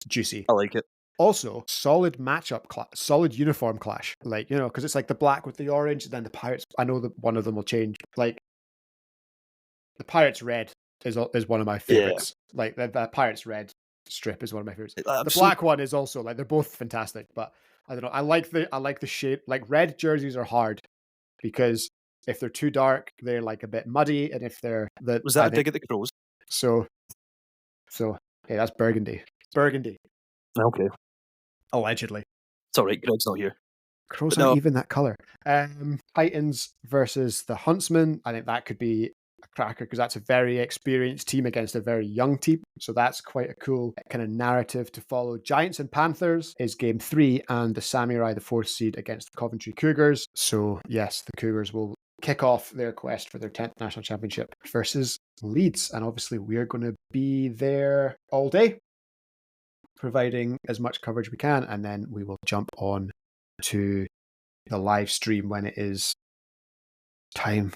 juicy. I like it. Also, solid matchup, solid uniform clash. Like, because it's like the black with the orange, and then the Pirates. I know that one of them will change. Like, the Pirates red is one of my favorites. Yeah. Like, the Pirates red strip is one of my favorites. The black one is also, like, they're both fantastic, but I don't know. I like the shade. Like, red jerseys are hard because if they're too dark, they're like a bit muddy, and if they're was that a dig at the Crows? So hey, that's burgundy. Burgundy. Okay. Allegedly. It's all right. Greg's not here. Crows aren't even that color. Titans versus the Huntsmen. I think that could be a cracker because that's a very experienced team against a very young team. So that's quite a cool kind of narrative to follow. Giants and Panthers is game 3, and the Samurai, the 4th seed, against the Coventry Cougars. So yes, the Cougars will kick off their quest for their 10th national championship versus Leeds. And obviously we're going to be there all day, providing as much coverage we can, and then we will jump on to the live stream when it is time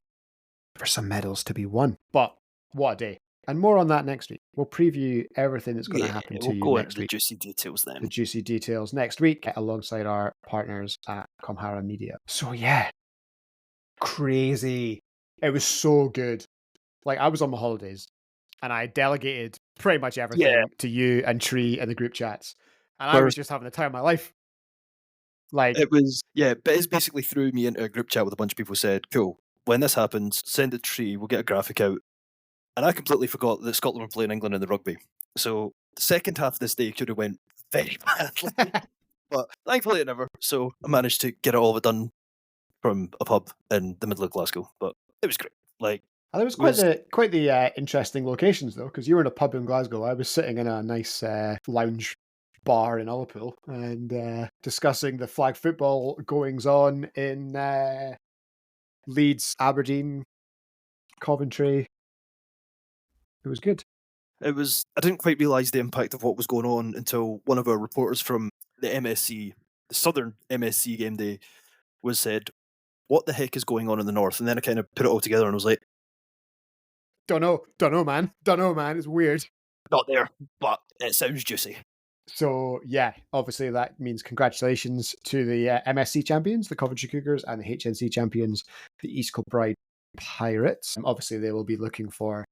for some medals to be won. But what a day. And more on that next week. We'll preview everything that's going to happen to you next week. The juicy details then. The juicy details next week alongside our partners at Comhara Media. So yeah, crazy. It was so good. Like, I was on my holidays and I delegated pretty much everything to you and Tree and the group chats. And I was just having the time of my life. Like, it was, Bez basically threw me into a group chat with a bunch of people who said, cool, when this happens, send it to Tree, we'll get a graphic out. And I completely forgot that Scotland were playing England in the rugby. So the second half of this day could have went very badly. But thankfully it never. So I managed to get all of it done from a pub in the middle of Glasgow. But it was great. Like, and it was quite the interesting locations though, because you were in a pub in Glasgow. I was sitting in a nice lounge bar in Ullapool and discussing the flag football goings on in Leeds, Aberdeen, Coventry. It was good. I didn't quite realise the impact of what was going on until one of our reporters from the MSC, the Southern MSC game day, said, what the heck is going on in the north? And then I kind of put it all together and was like, Don't know, man. It's weird. Not there, but it sounds juicy. So yeah, obviously that means congratulations to the MSC champions, the Coventry Cougars, and the HNC champions, the East Kilbride Pirates. Obviously they will be looking for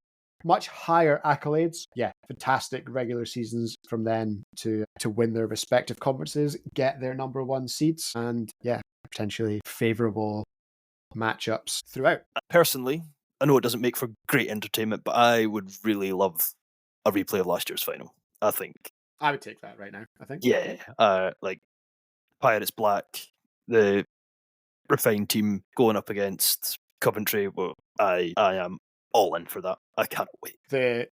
much higher accolades. Yeah, fantastic regular seasons from then to win their respective conferences, get their number 1 seeds, and yeah, potentially favourable matchups throughout. Personally, I know it doesn't make for great entertainment, but I would really love a replay of last year's final. I think I would take that right now, I think. Yeah, like Pirates Black, the refined team going up against Coventry. Well, I am all in for that. I can't wait. The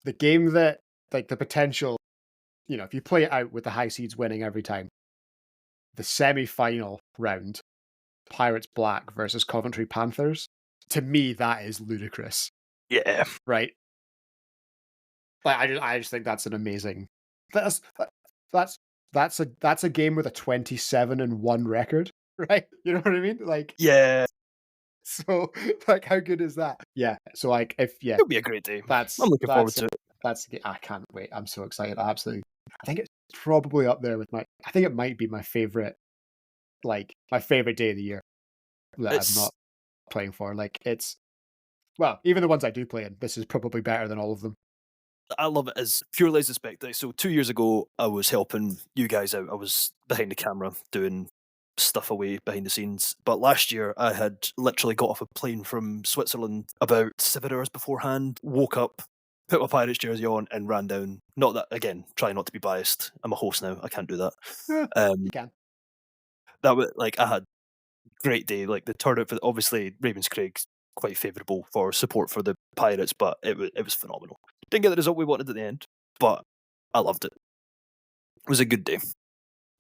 the game that, like, the potential, if you play it out with the high seeds winning every time, the semi-final round, Pirates Black versus Coventry Panthers, to me, that is ludicrous, Yeah. right? Like, I just think that's an amazing. That's that's that's a game with a 27-1 record, right? You know what I mean? Like, Yeah. so, like, how good is that? Yeah. So, like, It'll be a great day. that's I'm looking forward that's to it. I can't wait. I'm so excited. Absolutely. I think it's probably up there with I think it might be my favorite, like, my favorite day of the year that I'm It's not playing for. Like, well, even the ones I do play in, this is probably better than all of them. I love it as purely as a spectator. So 2 years ago, I was helping you guys out. I was behind the camera doing stuff away behind the scenes. But last year, I had literally got off a plane from Switzerland about 7 hours beforehand, woke up, put my Pirates jersey on, and ran down. Not that, again, try not to be biased. I'm a host now. I can't do that. Yeah, Um, you can. that was like, I had a great day. Like, the turnout for obviously Ravenscraig's quite favourable for support for the Pirates, but it was phenomenal. Didn't get the result we wanted at the end, but I loved it. It was a good day.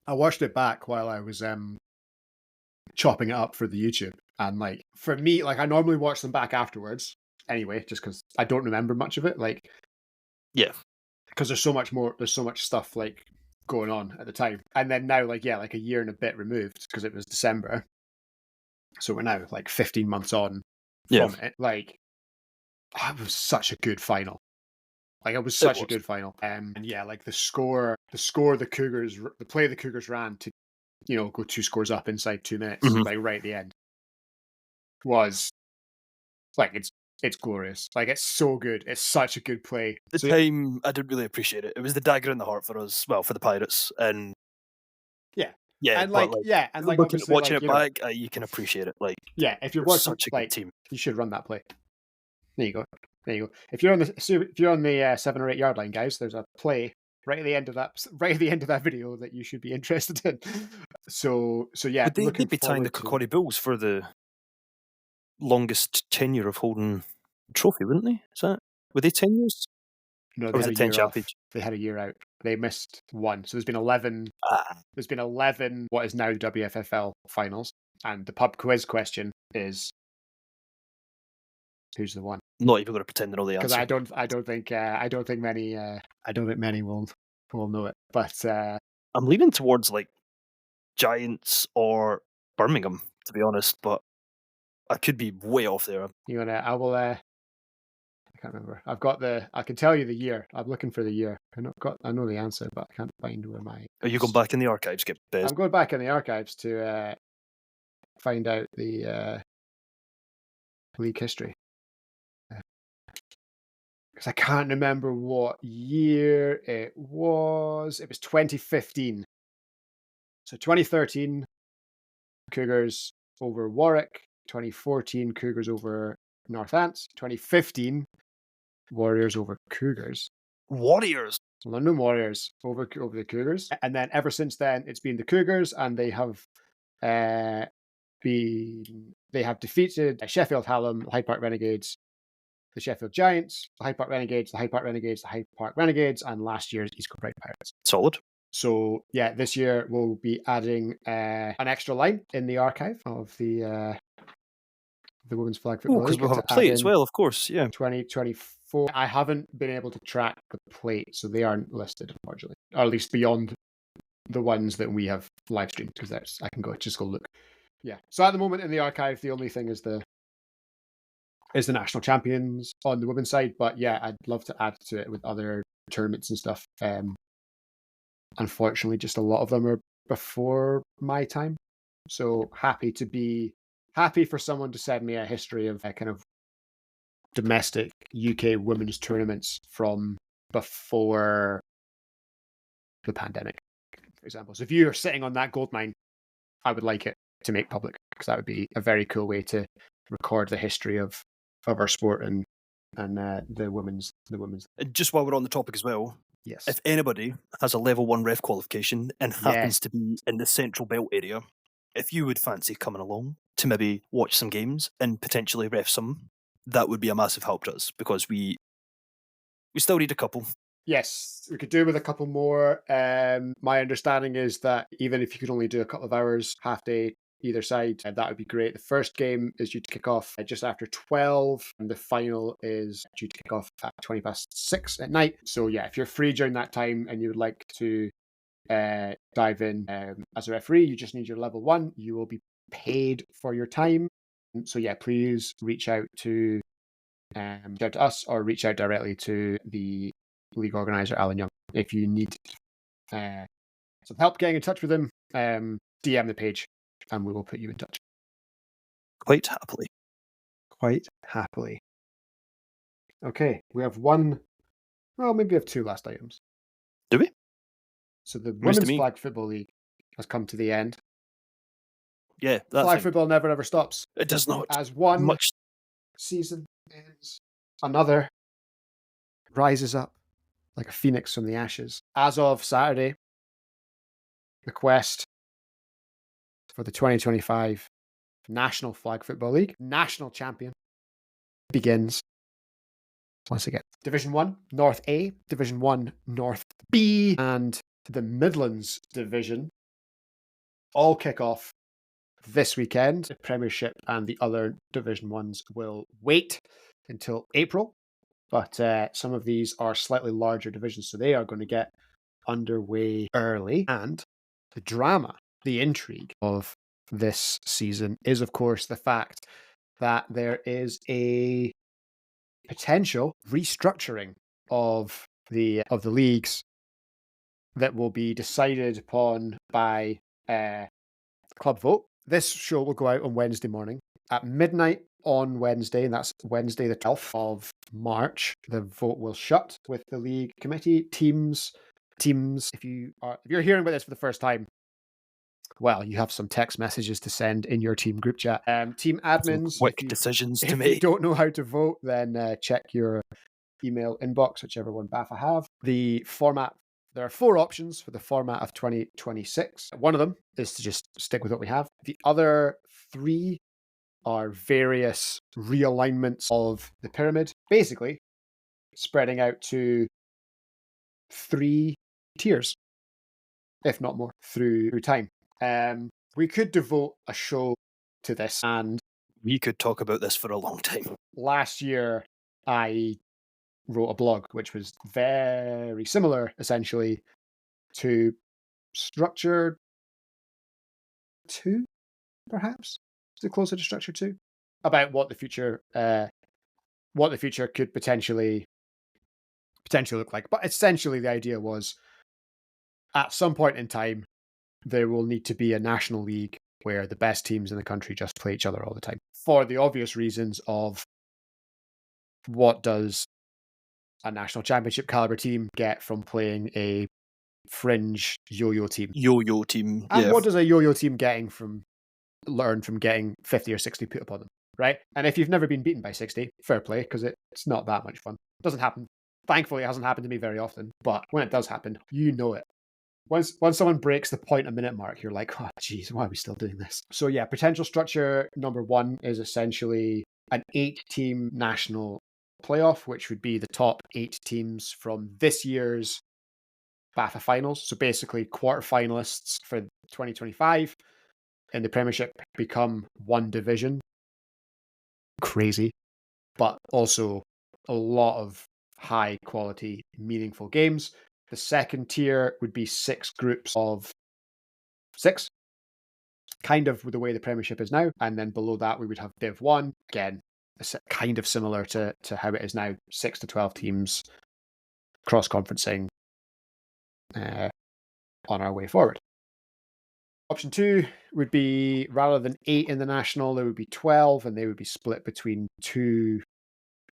I watched it back while I was chopping it up for the YouTube, and, like, for me, like, I normally watch them back afterwards anyway, just because I don't remember much of it, like, Yeah. because there's so much stuff, like, going on at the time, and then now, like, yeah, like a year and a bit removed because it was December, so we're now like 15 months on Yeah. from it. Like, it was such a good final. Like, it was It such a was. good final. And yeah, like the Cougars, the play the Cougars ran to, go 2 scores up inside 2 minutes, Mhm. like right at the end, was like, it's glorious. Like, it's so good. It's such a good play. The So time, I didn't really appreciate it. It was the dagger in the heart for us, well, for the Pirates, and yeah, yeah, and but like, like yeah, and like, looking obviously, watching like, it back, you can appreciate it. Like, yeah, if you're they're watching, such a good like, team. you should run that play. There you go. There you go. If you're on the 7 or 8 yard line, guys, there's a play right at the end of that video that you should be interested in. So yeah, Would looking they'd be tying the forward to. Kokori Bulls for the longest tenure of holding a trophy, wouldn't they? Is that, were they 10 years? No, Or they was had it a 10 year off. champions? They had a year out. They missed one, so there's been 11. Ah, There's been 11. What is now the WFFL finals, and the pub quiz question is, who's the one? not even going to pretend to know the Because answer. I don't think many will know it. But I'm leaning towards like Giants or Birmingham, to be honest, but I could be way off there. I will. I can't remember. I can tell you the year. I'm looking for the year. I know the answer, but I can't find where my. Are you going back in the archives, get Bez? I'm going back in the archives to find out the league history. Because I can't remember what year it was. It was 2015. So 2013, Cougars over Warwick. 2014, Cougars over Northants. 2015, Warriors over Cougars. Warriors. London Warriors over the Cougars. And then ever since then, it's been the Cougars, and they have defeated Sheffield Hallam, the Hyde Park Renegades, the Sheffield Giants, the Hyde Park Renegades, the Hyde Park Renegades, the Hyde Park Renegades, and last year's East Kilbride Pirates. Solid. So yeah, this year we'll be adding an extra line in the archive of the Women's Flag Football Because League we'll have a to add plate as in well, of course. Yeah. 2024. I haven't been able to track the plate, so they aren't listed, unfortunately, or at least beyond the ones that we have live streamed, because I can just go look. Yeah. So at the moment in the archive, the only thing is the national champions on the women's side. But yeah, I'd love to add to it with other tournaments and stuff. Unfortunately, just a lot of them are before my time. So happy for someone to send me a history of kind of domestic UK women's tournaments from before the pandemic, for example. So if you're sitting on that goldmine, I would like it to make public, because that would be a very cool way to record the history of our sport and the women's. And just while we're on the topic as well, Yes. if anybody has a level 1 ref qualification and happens to be in the Central Belt area, if you would fancy coming along to maybe watch some games and potentially ref some, that would be a massive help to us, because we We still need a couple. Yes, we could do with a couple more. My understanding is that even if you could only do a couple of hours, half day either side, that would be great. The first game is due to kick off just after 12, and the final is due to kick off at 20 past 6 at night. So yeah, if you're free during that time and you would like to dive in as a referee, you just need your level 1. You will be paid for your time. So yeah, please reach out to us or reach out directly to the league organizer, Alan Young. If you need some help getting in touch with him, DM the page and we will put you in touch. Quite happily. Quite happily. Okay, we have maybe we have 2 last items. Do we? So the News to Women's me. Flag Football League has come to the end. Yeah, that Flag thing. football never ever stops. It does not. As one Much. season ends, another rises up like a phoenix from the ashes. As of Saturday, the quest for the 2025 National Flag Football League national champion begins once again. Division 1 North A, Division 1 North B, and the Midlands Division all kick off this weekend. The Premiership and the other Division 1s will wait until April, but some of these are slightly larger divisions, so they are going to get underway early. And the drama, the intrigue of this season is, of course, the fact that there is a potential restructuring of the leagues that will be decided upon by club vote. This show will go out on Wednesday morning at midnight on Wednesday, and that's Wednesday the 12th of March. The vote will shut with the league committee teams. If you're hearing about this for the first time, well, you have some text messages to send in your team group chat. Team admins, Quick decisions to if you make. don't know how to vote, then check your email inbox, whichever one BAFA have. The format, there are 4 options for the format of 2026. One of them is to just stick with what we have. The other 3 are various realignments of the pyramid, basically spreading out to 3 tiers, if not more, through time. We could devote a show to this, and We could talk about this for a long time. last year I wrote a blog which was very similar, essentially, to Structure 2, perhaps? Is it closer to Structure 2? About what the future could potentially look like. But essentially the idea was, at some point in time, there will need to be a national league where the best teams in the country just play each other all the time. For the obvious reasons of what does a national championship caliber team get from playing a fringe yo-yo team? Yo-yo team. And Yeah. what does a yo-yo team learn from getting 50 or 60 put upon them, right? And if you've never been beaten by 60, fair play, because it's not that much fun. It doesn't happen. Thankfully, it hasn't happened to me very often, but when it does happen, you know it. Once someone breaks the point a minute mark, you're like, oh, geez, why are we still doing this? So yeah, potential structure number 1 is essentially an 8-team national playoff, which would be the top 8 teams from this year's BAFA finals. So basically, quarterfinalists for 2025 in the Premiership become 1 division. Crazy, but also a lot of high quality, meaningful games. The second tier would be 6 groups of 6, kind of the way the Premiership is now. And then below that, we would have Div 1. Again, kind of similar to how it is now, 6 to 12 teams, cross-conferencing on our way forward. Option 2 would be, rather than 8 in the national, there would be 12, and they would be split between two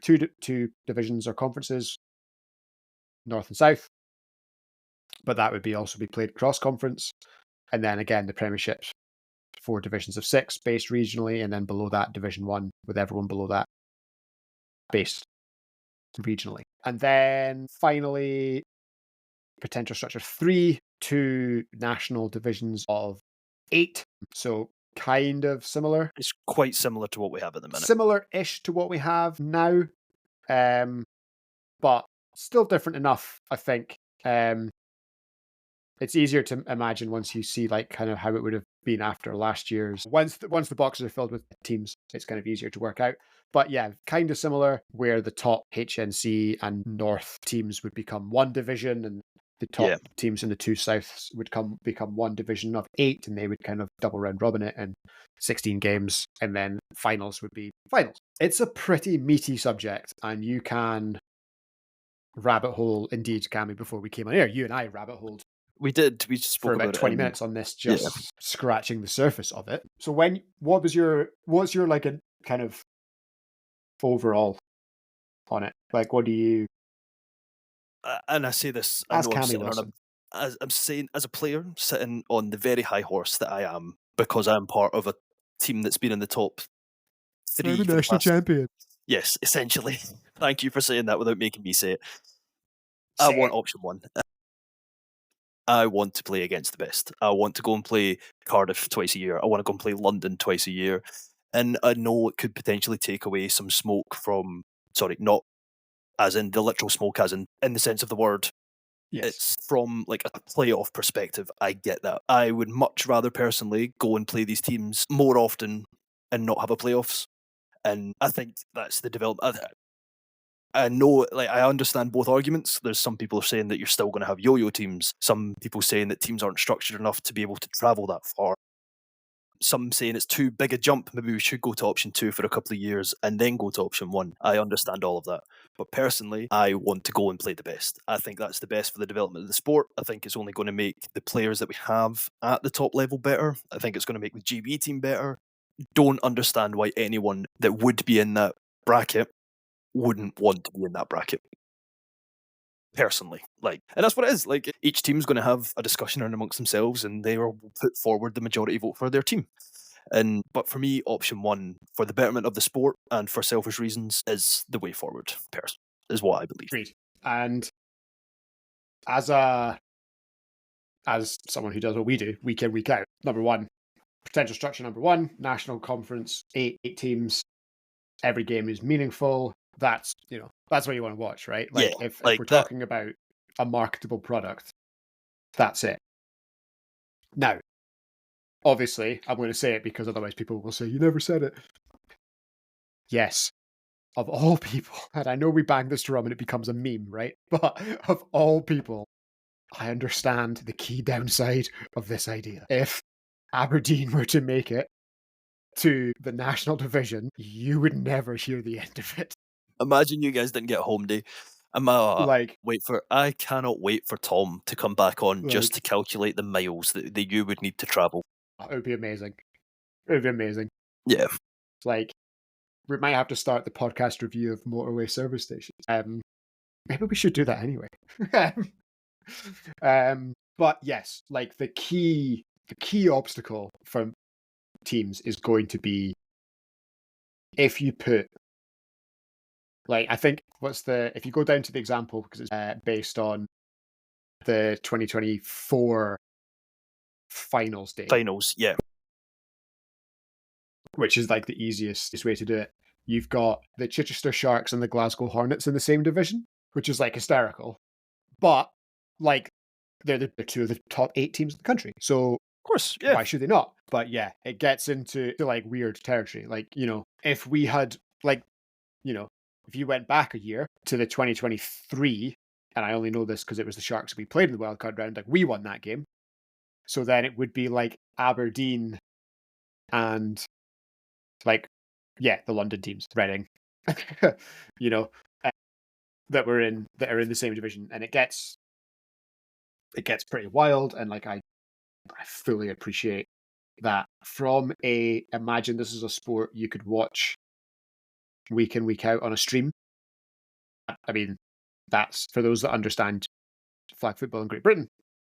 divisions or conferences, North and South. But that would also be played cross-conference. And then again, the Premiership's 4 divisions of 6 based regionally, and then below that, Division 1, with everyone below that based regionally. And then finally, potential structure 3, 2 national divisions of 8. So kind of similar. It's quite similar to what we have at the minute. Similar-ish to what we have now. But still different enough, I think. It's easier to imagine once you see like kind of how it would have been after last year's. Once the boxes are filled with teams, it's kind of easier to work out. But yeah, kind of similar where the top HNC and North teams would become one division, and the top Yeah. teams in the two Souths would become one division of 8, and they would kind of double round robin it in 16 games, and then finals would be finals. It's a pretty meaty subject, and you can rabbit hole indeed, Cammy, before we came on air. You and I rabbit holed We did. We for spoke about about 20 it. minutes on this, just scratching the surface of it. So what's your like a kind of overall on it? Like, what do you And I say this, I ask know I'm Cammy sitting on Wilson? as I'm saying, as a player, sitting on the very high horse that I am, because I'm part of a team that's been in the top 3 for the past. champion. Yes, essentially. Thank you for saying that without making me say it. I Say want it. option 1. I want to play against the best. I want to go and play Cardiff twice a year. I want to go and play London twice a year. And I know it could potentially take away some smoke from, sorry, not as in the literal smoke, as in the sense of the word. Yes. It's from like a playoff perspective. I get that. I would much rather personally go and play these teams more often and not have a playoffs. And I think that's the development. I know, like, I understand both arguments. There's some people saying that you're still going to have yo-yo teams. Some people saying that teams aren't structured enough to be able to travel that far. Some saying it's too big a jump. Maybe we should go to option 2 for a couple of years and then go to option 1. I understand all of that. But personally, I want to go and play the best. I think that's the best for the development of the sport. I think it's only going to make the players that we have at the top level better. I think it's going to make the GB team better. Don't understand why anyone that would be in that bracket wouldn't want to be in that bracket. Personally, and that's what it is. Like, each team's going to have a discussion amongst themselves, and they will put forward the majority vote for their team. But for me, option 1, for the betterment of the sport and for selfish reasons, is the way forward. Is what I believe. Agreed. And as someone who does what we do week in, week out, number 1, potential structure number 1, national conference, 8 teams. Every game is meaningful. That's what you want to watch, right? Like, Yeah, if like we're that. talking about a marketable product, that's it. Now, obviously, I'm going to say it because otherwise people will say, you never said it. Yes, of all people, and I know we bang this drum and it becomes a meme, right? But of all people, I understand the key downside of this idea. If Aberdeen were to make it to the national division, you would never hear the end of it. Imagine you guys didn't get home day. I cannot wait for Tom to come back on just to calculate the miles that you would need to travel. It would be amazing. It would be amazing. Yeah. Like, we might have to start the podcast review of motorway service stations. Maybe we should do that anyway. But yes, like the key obstacle for teams is going to be if you put, like, I think if you go down to the example, because it's based on the 2024 finals day. Finals, yeah. Which is like the easiest way to do it. You've got the Chichester Sharks and the Glasgow Hornets in the same division, which is like hysterical. But like they're 2 of the top 8 teams in the country. So of course, yeah. Why should they not? But yeah, it gets into like weird territory. Like, if we had if you went back a year to the 2023, and I only know this because it was the Sharks we played in the wildcard round, like we won that game. So then it would be like Aberdeen and like, yeah, the London teams, Reading, that are in the same division, and it gets pretty wild. And like I fully appreciate that. Imagine this is a sport you could watch week in, week out on a stream. I mean, that's for those that understand flag football in Great Britain.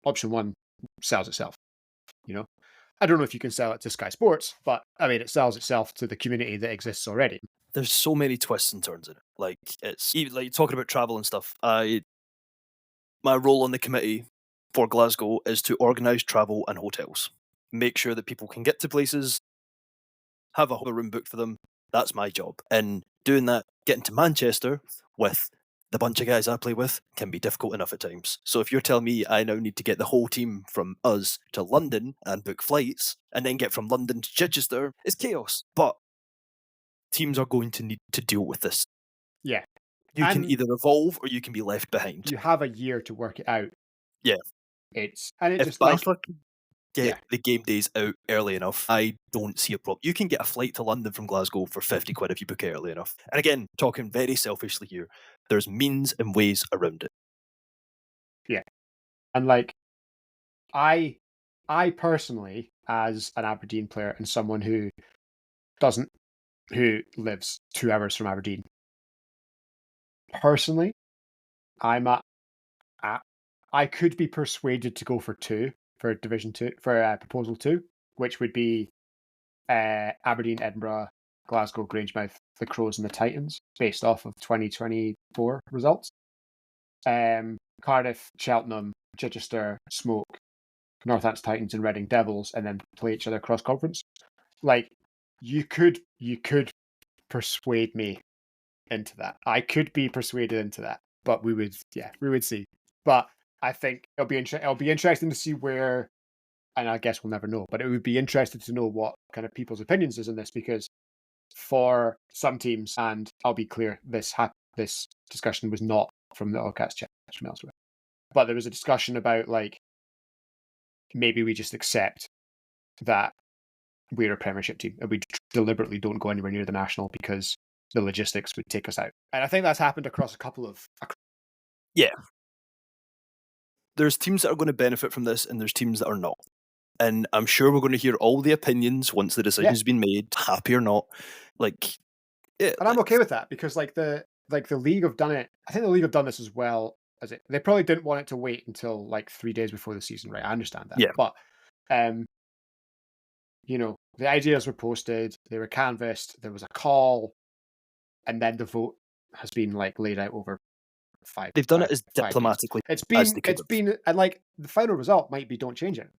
Option 1 sells itself. I don't know if you can sell it to Sky Sports, but I mean, it sells itself to the community that exists already. There's so many twists and turns in it. Like, it's even like talking about travel and stuff. My role on the committee for Glasgow is to organise travel and hotels. Make sure that people can get to places, have a room booked for them. That's my job. And doing that, getting to Manchester with the bunch of guys I play with can be difficult enough at times. So if you're telling me I now need to get the whole team from us to London and book flights, and then get from London to Chichester, it's chaos. But teams are going to need to deal with this. Yeah. You can And either evolve or you can be left behind. you have a year to work it out. Yeah. It If just like BAFA can get yeah. the game days out early enough, I don't see a problem. You can get a flight to London from Glasgow for 50 quid if you book it early enough. And again, talking very selfishly here, there's means and ways around it. Yeah. And like I personally, as an Aberdeen player and someone who lives 2 hours from Aberdeen, personally, I'm at I could be persuaded to go for Division 2 for Proposal 2, which would be Aberdeen, Edinburgh, Glasgow, Grangemouth, the Crows, and the Titans, based off of 2024 results. Cardiff, Cheltenham, Chichester, Smoke, Northants Titans, and Reading Devils, and then play each other cross conference. Like you could persuade me into that. I could be persuaded into that, but we would see. But I think it'll be interesting to see where, and I guess we'll never know, but it would be interesting to know what kind of people's opinions is in this, because for some teams, and I'll be clear, this discussion was not from the Oilcats chat, from elsewhere, but there was a discussion about like maybe we just accept that we're a Premiership team and we deliberately don't go anywhere near the National because the logistics would take us out. And I think that's happened across a couple of... Yeah. There's teams that are going to benefit from this and there's teams that are not. And I'm sure we're going to hear all the opinions once the decision's been made, happy or not. Like, yeah, and I'm okay with that, because like the league have done it. I think the league have done this as well as it. They probably didn't want it to wait until like 3 days before the season, right? I understand that. Yeah. But you know, the ideas were posted, they were canvassed, there was a call, and then the vote has been like laid out over 5. They've done it as diplomatically It's as they could have. been, and like the final result might be don't change it.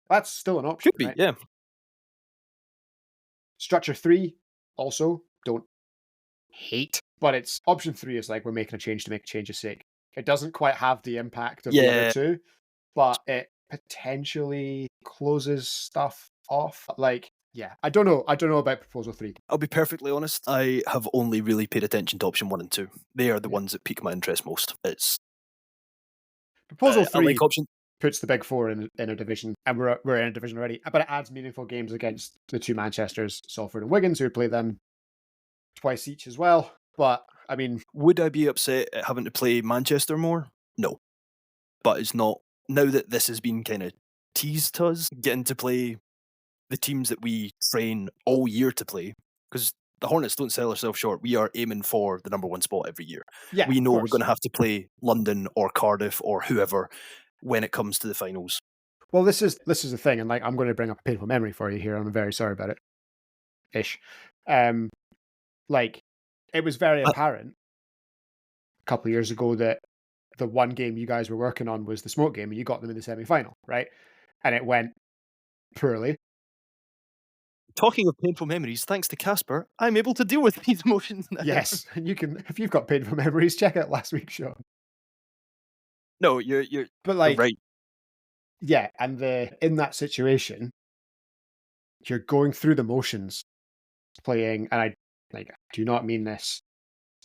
That's still an option. Could be, right? yeah. Structure 3 also don't hate, but it's option 3 is like we're making a change to make a change's sake. It doesn't quite have the impact of the other two, but it potentially closes stuff off. Like, yeah, I don't know about Proposal 3. I'll be perfectly honest, I have only really paid attention to option 1 and 2. They are the ones that pique my interest most. It's Proposal 3 like option puts the big four in a division, and we're in a division already, but it adds meaningful games against the 2 Manchesters, Salford and Wigan, who would play them twice each as well. But I mean, would I be upset at having to play Manchester more? No. But it's not, now that this has been kind of teased to us, getting to play the teams that we train all year to play, because the Hornets don't sell ourselves short. We are aiming for the number 1 spot every year. Yeah, we know we're going to have to play London or Cardiff or whoever when it comes to the finals. Well, this is the thing, and like I'm going to bring up a painful memory for you here. I'm very sorry about it. Like it was very apparent a couple of years ago that the one game you guys were working on was the Smoke game, and you got them in the semi-final, right? And it went poorly. Talking of painful memories, thanks to Casper, I'm able to deal with these emotions now. Yes, and you can, if you've got painful memories, check out last week's show. No, you're but like, you're right. Yeah, and in that situation, you're going through the motions, playing, and I like do not mean this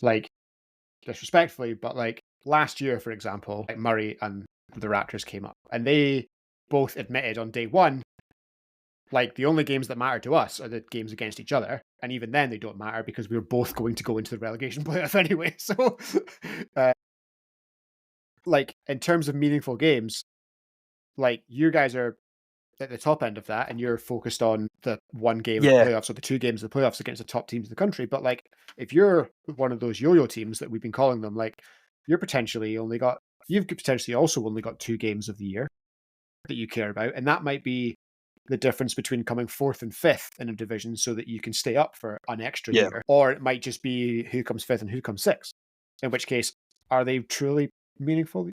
like disrespectfully, but like last year, for example, like Murray and the Raptors came up, and they both admitted on day one, like the only games that matter to us are the games against each other, and even then they don't matter because we're both going to go into the relegation playoff anyway. So, like in terms of meaningful games, like you guys are at the top end of that, and you're focused on the one game of the playoffs or the 2 games of the playoffs against the top teams in the country. But like, if you're one of those yo-yo teams that we've been calling them, like you've potentially also only got 2 games of the year that you care about, and that might be the difference between coming 4th and 5th in a division so that you can stay up for an extra year, or it might just be who comes 5th and who comes 6th. In which case, are they truly meaningful?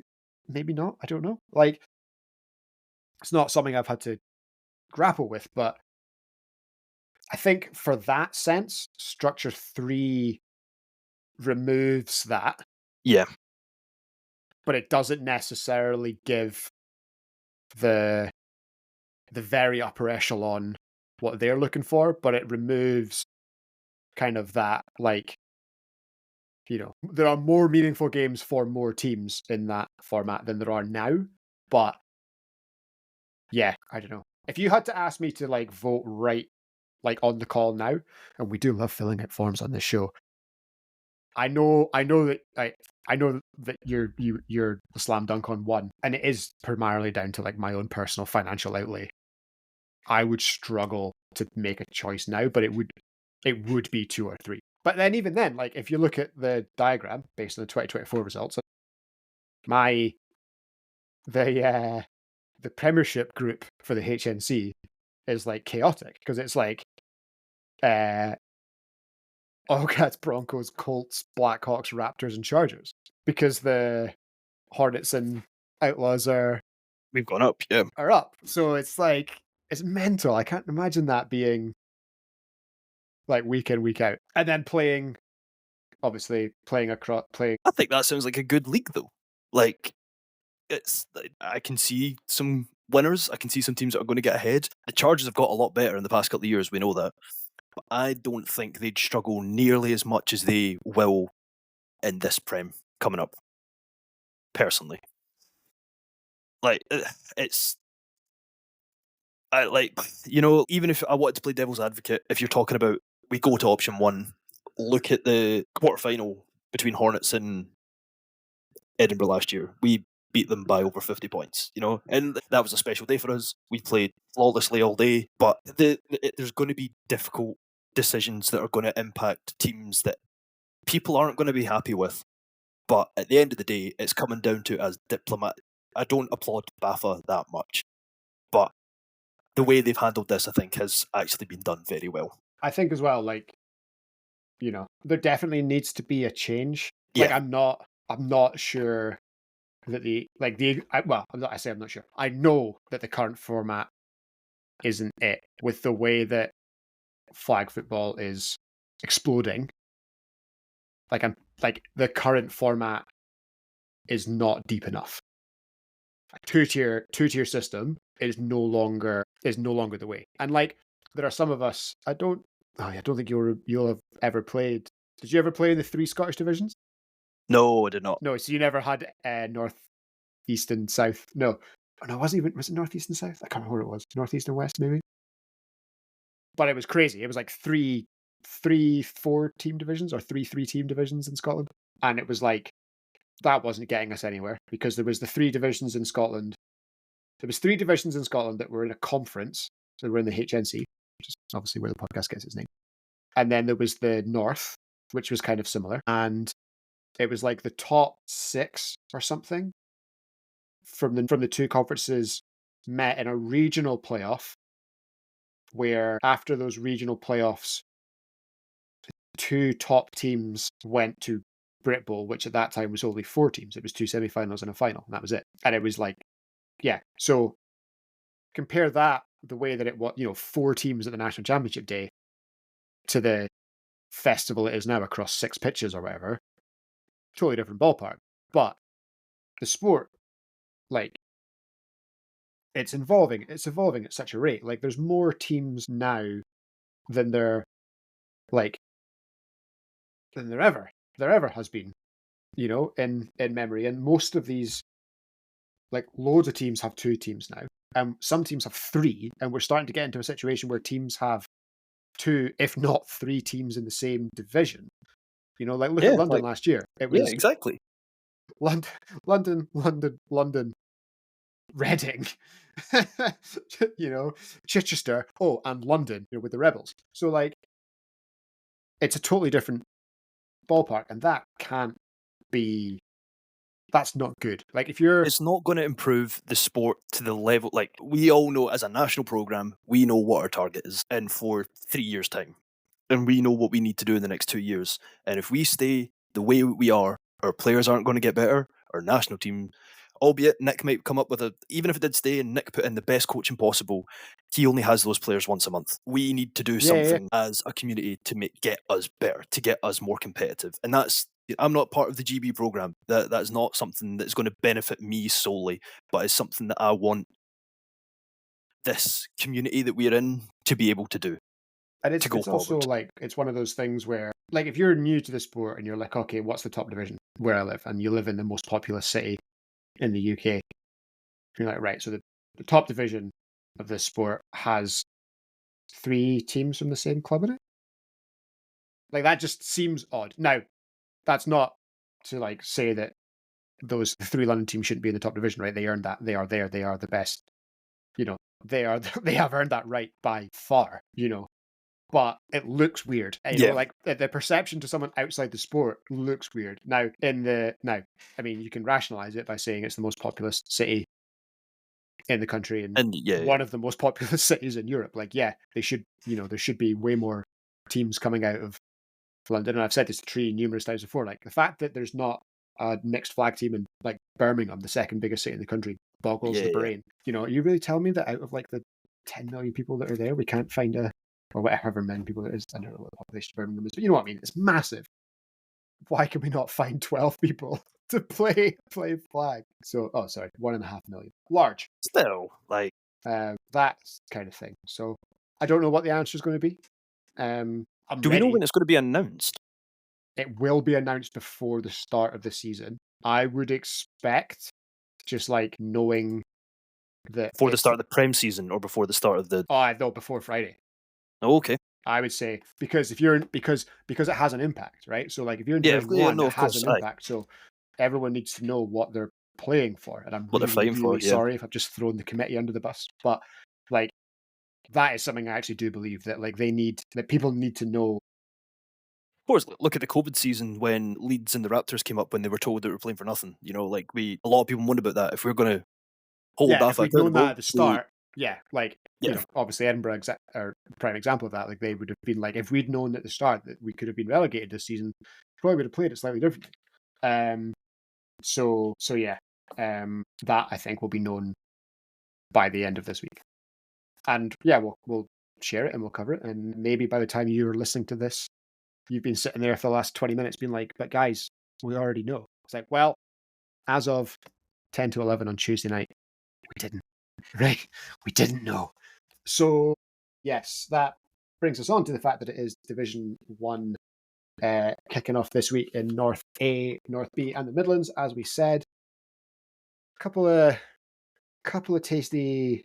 Maybe not. I don't know. Like, it's not something I've had to grapple with, but I think for that sense, Structure 3 removes that. Yeah. but it doesn't necessarily give the very upper echelon what they're looking for, but it removes kind of that, like, there are more meaningful games for more teams in that format than there are now. But yeah, I don't know. If you had to ask me to like vote right, like on the call now, and we do love filling out forms on this show. I know that you're the slam dunk on one, and it is primarily down to like my own personal financial outlay. I would struggle to make a choice now, but it would be 2 or 3. But then even then, like if you look at the diagram based on the 2024 results, the Premiership group for the HNC is like chaotic because it's like Cats, Broncos, Colts, Blackhawks, Raptors, and Chargers, because the Hornets and Outlaws We've gone up, yeah. are up. So it's like, it's mental. I can't imagine that being like week in, week out, and then playing I think that sounds like a good league, though. Like, I can see some winners. I can see some teams that are going to get ahead. The Chargers have got a lot better in the past couple of years. We know that. But I don't think they'd struggle nearly as much as they will in this Prem coming up. Personally, like even if I wanted to play devil's advocate, if you're talking about we go to option one, look at the quarterfinal between Hornets and Edinburgh last year. We beat them by over 50 points, and that was a special day for us. We played flawlessly all day, but there's going to be difficult decisions that are going to impact teams that people aren't going to be happy with. But at the end of the day, it's coming down to as diplomat. I don't applaud BAFA that much, but the way they've handled this, I think, has actually been done very well. I think as well, like, there definitely needs to be a change. Yeah. Like, I'm not sure that I'm not sure. I know that the current format isn't it, with the way that flag football is exploding. The current format is not deep enough. A two-tier system is no longer the way. And like, there are some of us. I don't think you'll have ever played. Did you ever play in the 3 Scottish divisions? No, I did not. No, so you never had North, East, and South. No, was it North, East, and South? I can't remember what it was. North, East, and West, maybe. But it was crazy. It was like 3 4-team divisions or 3 team divisions in Scotland, and it was like that wasn't getting us anywhere because there was the 3 divisions in Scotland. There was 3 divisions in Scotland that were in a conference. So we're in the HNC, which is obviously where the podcast gets its name. And then there was the North, which was kind of similar, and it was like the top 6 or something from the 2 conferences met in a regional playoff, where after those regional playoffs, 2 top teams went to Brit Bowl, which at that time was only 4 teams. It was 2 semi-finals and a final, and that was it. And it was like, yeah. So compare that, the way that it was, 4 teams at the national championship day, to the festival it is now across 6 pitches or whatever. Totally different ballpark. But the sport, like, it's evolving at such a rate. Like, there's more teams now than there ever has been, in memory. And most of these, like, loads of teams have 2 teams now, and some teams have 3, and we're starting to get into a situation where teams have 2, if not 3 teams in the same division. Like, look at London last year. It was exactly. London, Reading, Chichester, and London, with the Rebels. So, like, it's a totally different ballpark, and that's not good. Like, it's not going to improve the sport to the level, like, we all know as a national program, we know what our target is in for 3 years' time, and we know what we need to do in the next 2 years. And if we stay the way we are, our players aren't going to get better. Our national team, albeit Nick might come up with even if it did stay and Nick put in the best coaching possible, he only has those players once a month. We need to do something as a community to get us better, to get us more competitive. And that's I'm not part of the GB program. That's not something that's going to benefit me solely, but it's something that I want this community that we're in to be able to do, And to go it's also forward. like, it's one of those things where, like, if you're new to the sport and you're like, okay, what's the top division where I live? And you live in the most populous city in the UK. You're like, right, so the top division of this sport has 3 teams from the same club in it? Like, that just seems odd. Now, that's not to, like, say that those 3 London teams shouldn't be in the top division, right? They earned that. They are there. They are the best. You know, they are. They have earned that right by far. But it looks weird. Yeah. Like the perception to someone outside the sport looks weird. Now, I mean, you can rationalize it by saying it's the most populous city in the country and And yeah, one of the most populous cities in Europe. Like, yeah, they should. There should be way more teams coming out of London. And I've said this to Tree numerous times before. Like, the fact that there's not a mixed flag team in like Birmingham, the second biggest city in the country, boggles the yeah. brain. Are you really telling me that out of like the 10 million people that are there, we can't find or whatever many people there is? I don't know what the population of Birmingham is, but you know what I mean? It's massive. Why can we not find 12 people to play flag? So, oh, sorry, 1.5 million. Large. Still, like, That kind of thing. So, I don't know what the answer is going to be. I'm do we know ready. when it's going to be announced? It will be announced before the start of the season. I would expect, just like knowing that Before the start of the Prem season or before the start of the? Oh, no, before Friday. Oh, okay. I would say because because it has an impact, right? So like if you're in Yeah, Division yeah, One, no, it of has course. an Aye, impact. So everyone needs to know what they're playing for. And I'm what they're really, fighting for. really Yeah, sorry if I've just thrown the committee under the bus. But like that is something I actually do believe that like that people need to know. of course. Look at the COVID season when Leeds and the Raptors came up when they were told they were playing for nothing. Like a lot of people wonder about that. If we're going to hold Yeah, if AFA we'd known that accountable, at the start, yeah, like yeah, obviously Edinburgh are a prime example of that. Like they would have been like, if we'd known at the start that we could have been relegated this season, probably would have played it slightly differently. So yeah, that I think will be known by the end of this week, and yeah, we'll share it and we'll cover it, and maybe by the time you're listening to this, you've been sitting there for the last 20 minutes being like, but guys, we already know. It's like, well, as of 10 to 11 on Tuesday night, we didn't, right? We didn't know. So yes, that brings us on to the fact that it is Division 1 kicking off this week in North A, North B, and the Midlands, as we said. Couple of tasty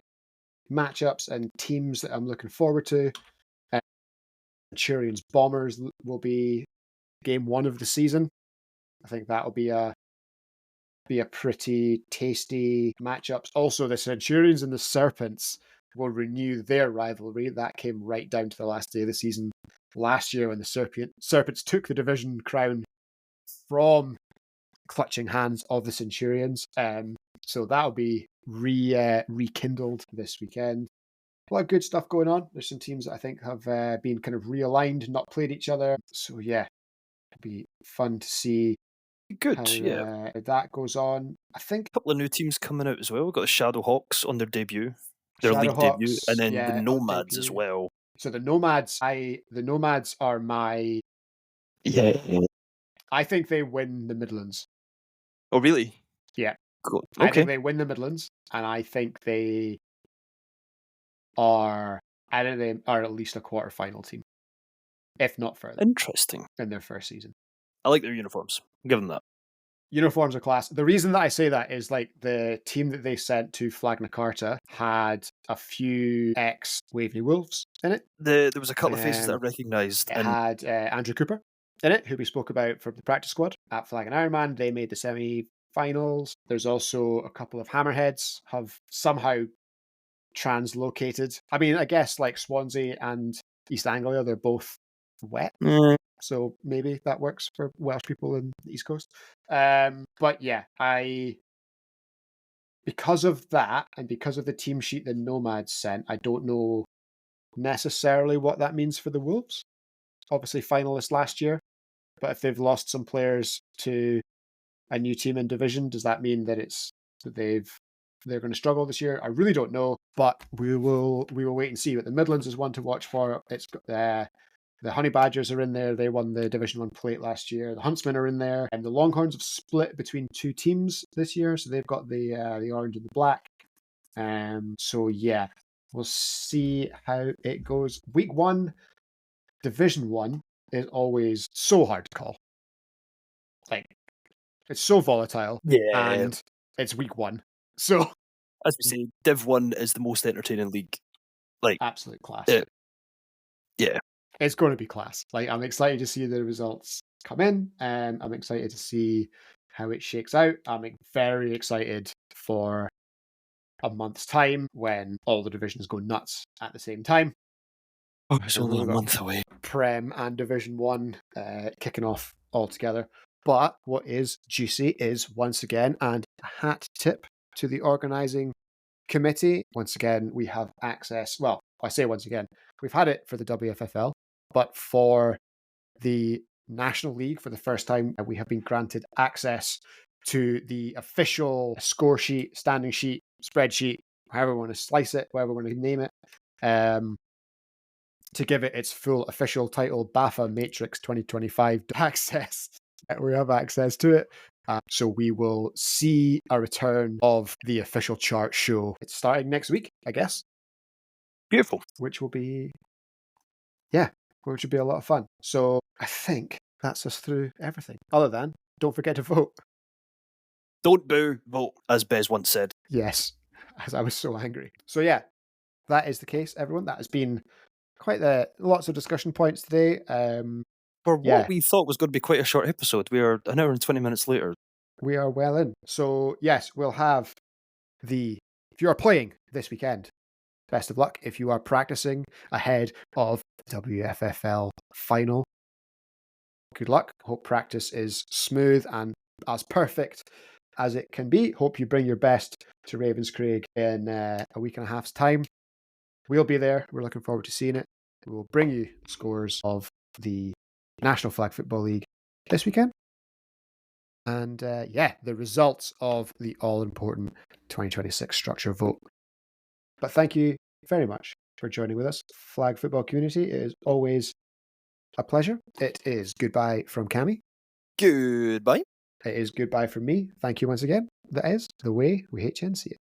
matchups and teams that I'm looking forward to. Centurions Bombers will be game 1 of the season. I think that'll be a pretty tasty matchups. Also, the Centurions and the Serpents will renew their rivalry. That came right down to the last day of the season last year when the Serpents took the division crown from clutching hands of the Centurions. So that'll be rekindled this weekend. A lot of good stuff going on. There's some teams that I think have been kind of realigned, not played each other. So yeah, it'll be fun to see good. how Yeah, that goes on. I think a couple of new teams coming out as well. We've got the Shadow Hawks on their debut, their league debut, Shadowhawks, and then the yeah, on Nomads as debut. well. So the Nomads, are my. Yeah. I think they win the Midlands. Oh, really? Yeah, Cool. I think Okay. they win the Midlands, and I think they are. I think they are at least a quarter-final team, if not further, Interesting. in their first season. I like their uniforms. Give them that. Uniforms are class. The reason that I say that is like the team that they sent to Flagna Carta had a few ex-Waveney Wolves in it. There was a couple of faces that I Um, recognised, It and had Andrew Cooper in it, who we spoke about from the practice squad at Flag and Ironman. They made the semi-finals. There's also a couple of Hammerheads have somehow translocated. I mean, I guess like Swansea and East Anglia, they're both wet. So maybe that works for Welsh people in the East Coast. But yeah, because of that and because of the team sheet the Nomads sent, I don't know necessarily what that means for the Wolves. Obviously finalists last year, but if they've lost some players to a new team in division, does that mean that they're going to struggle this year? I really don't know, but we will wait and see. But the Midlands is one to watch for. It's The Honey Badgers are in there. They won the Division 1 plate last year. The Huntsmen are in there. And the Longhorns have split between two teams this year. So they've got the orange and the black. So yeah, we'll see how it goes. Week 1, Division 1 is always so hard to call. Like, it's so volatile. Yeah. And it's week 1. So As we say, Div 1 is the most entertaining league. Like, absolute class. Yeah. It's going to be class. Like, I'm excited to see the results come in, and I'm excited to see how it shakes out. I'm very excited for a month's time when all the divisions go nuts at the same time. Oh, it's only a month away. Prem and Division 1 kicking off all together. But what is juicy is, once again, and a hat tip to the organising committee, once again, we have access. Well, I say once again, we've had it for the WFFL, but for the National League, for the first time, we have been granted access to the official score sheet, standing sheet, spreadsheet, however we want to slice it, whatever we want to name it, to give it its full official title, BAFA Matrix 2025 access. We have access to it. So we will see a return of the official chart show. It's starting next week, I guess. Beautiful. Which will be a lot of fun. So I think that's us through everything. Other than, don't forget to vote. Don't boo, vote, as Bez once said. Yes, as I was so angry. So yeah, that is the case, everyone. That has been quite lots of discussion points today. For what we thought was going to be quite a short episode, we are an hour and 20 minutes later. We are well in. So yes, we'll have if you are playing this weekend, best of luck. If you are practicing ahead of the WFFL final, good luck. Hope practice is smooth and as perfect as it can be. Hope you bring your best to Ravenscraig in a week and a half's time. We'll be there. We're looking forward to seeing it. We will bring you scores of the National Flag Football League this weekend. And the results of the all-important 2026 structure vote. But thank you very much for joining with us. Flag football community, it is always a pleasure. It is goodbye from Cammy. Goodbye. It is goodbye from me. Thank you once again. That is the way we HNC it.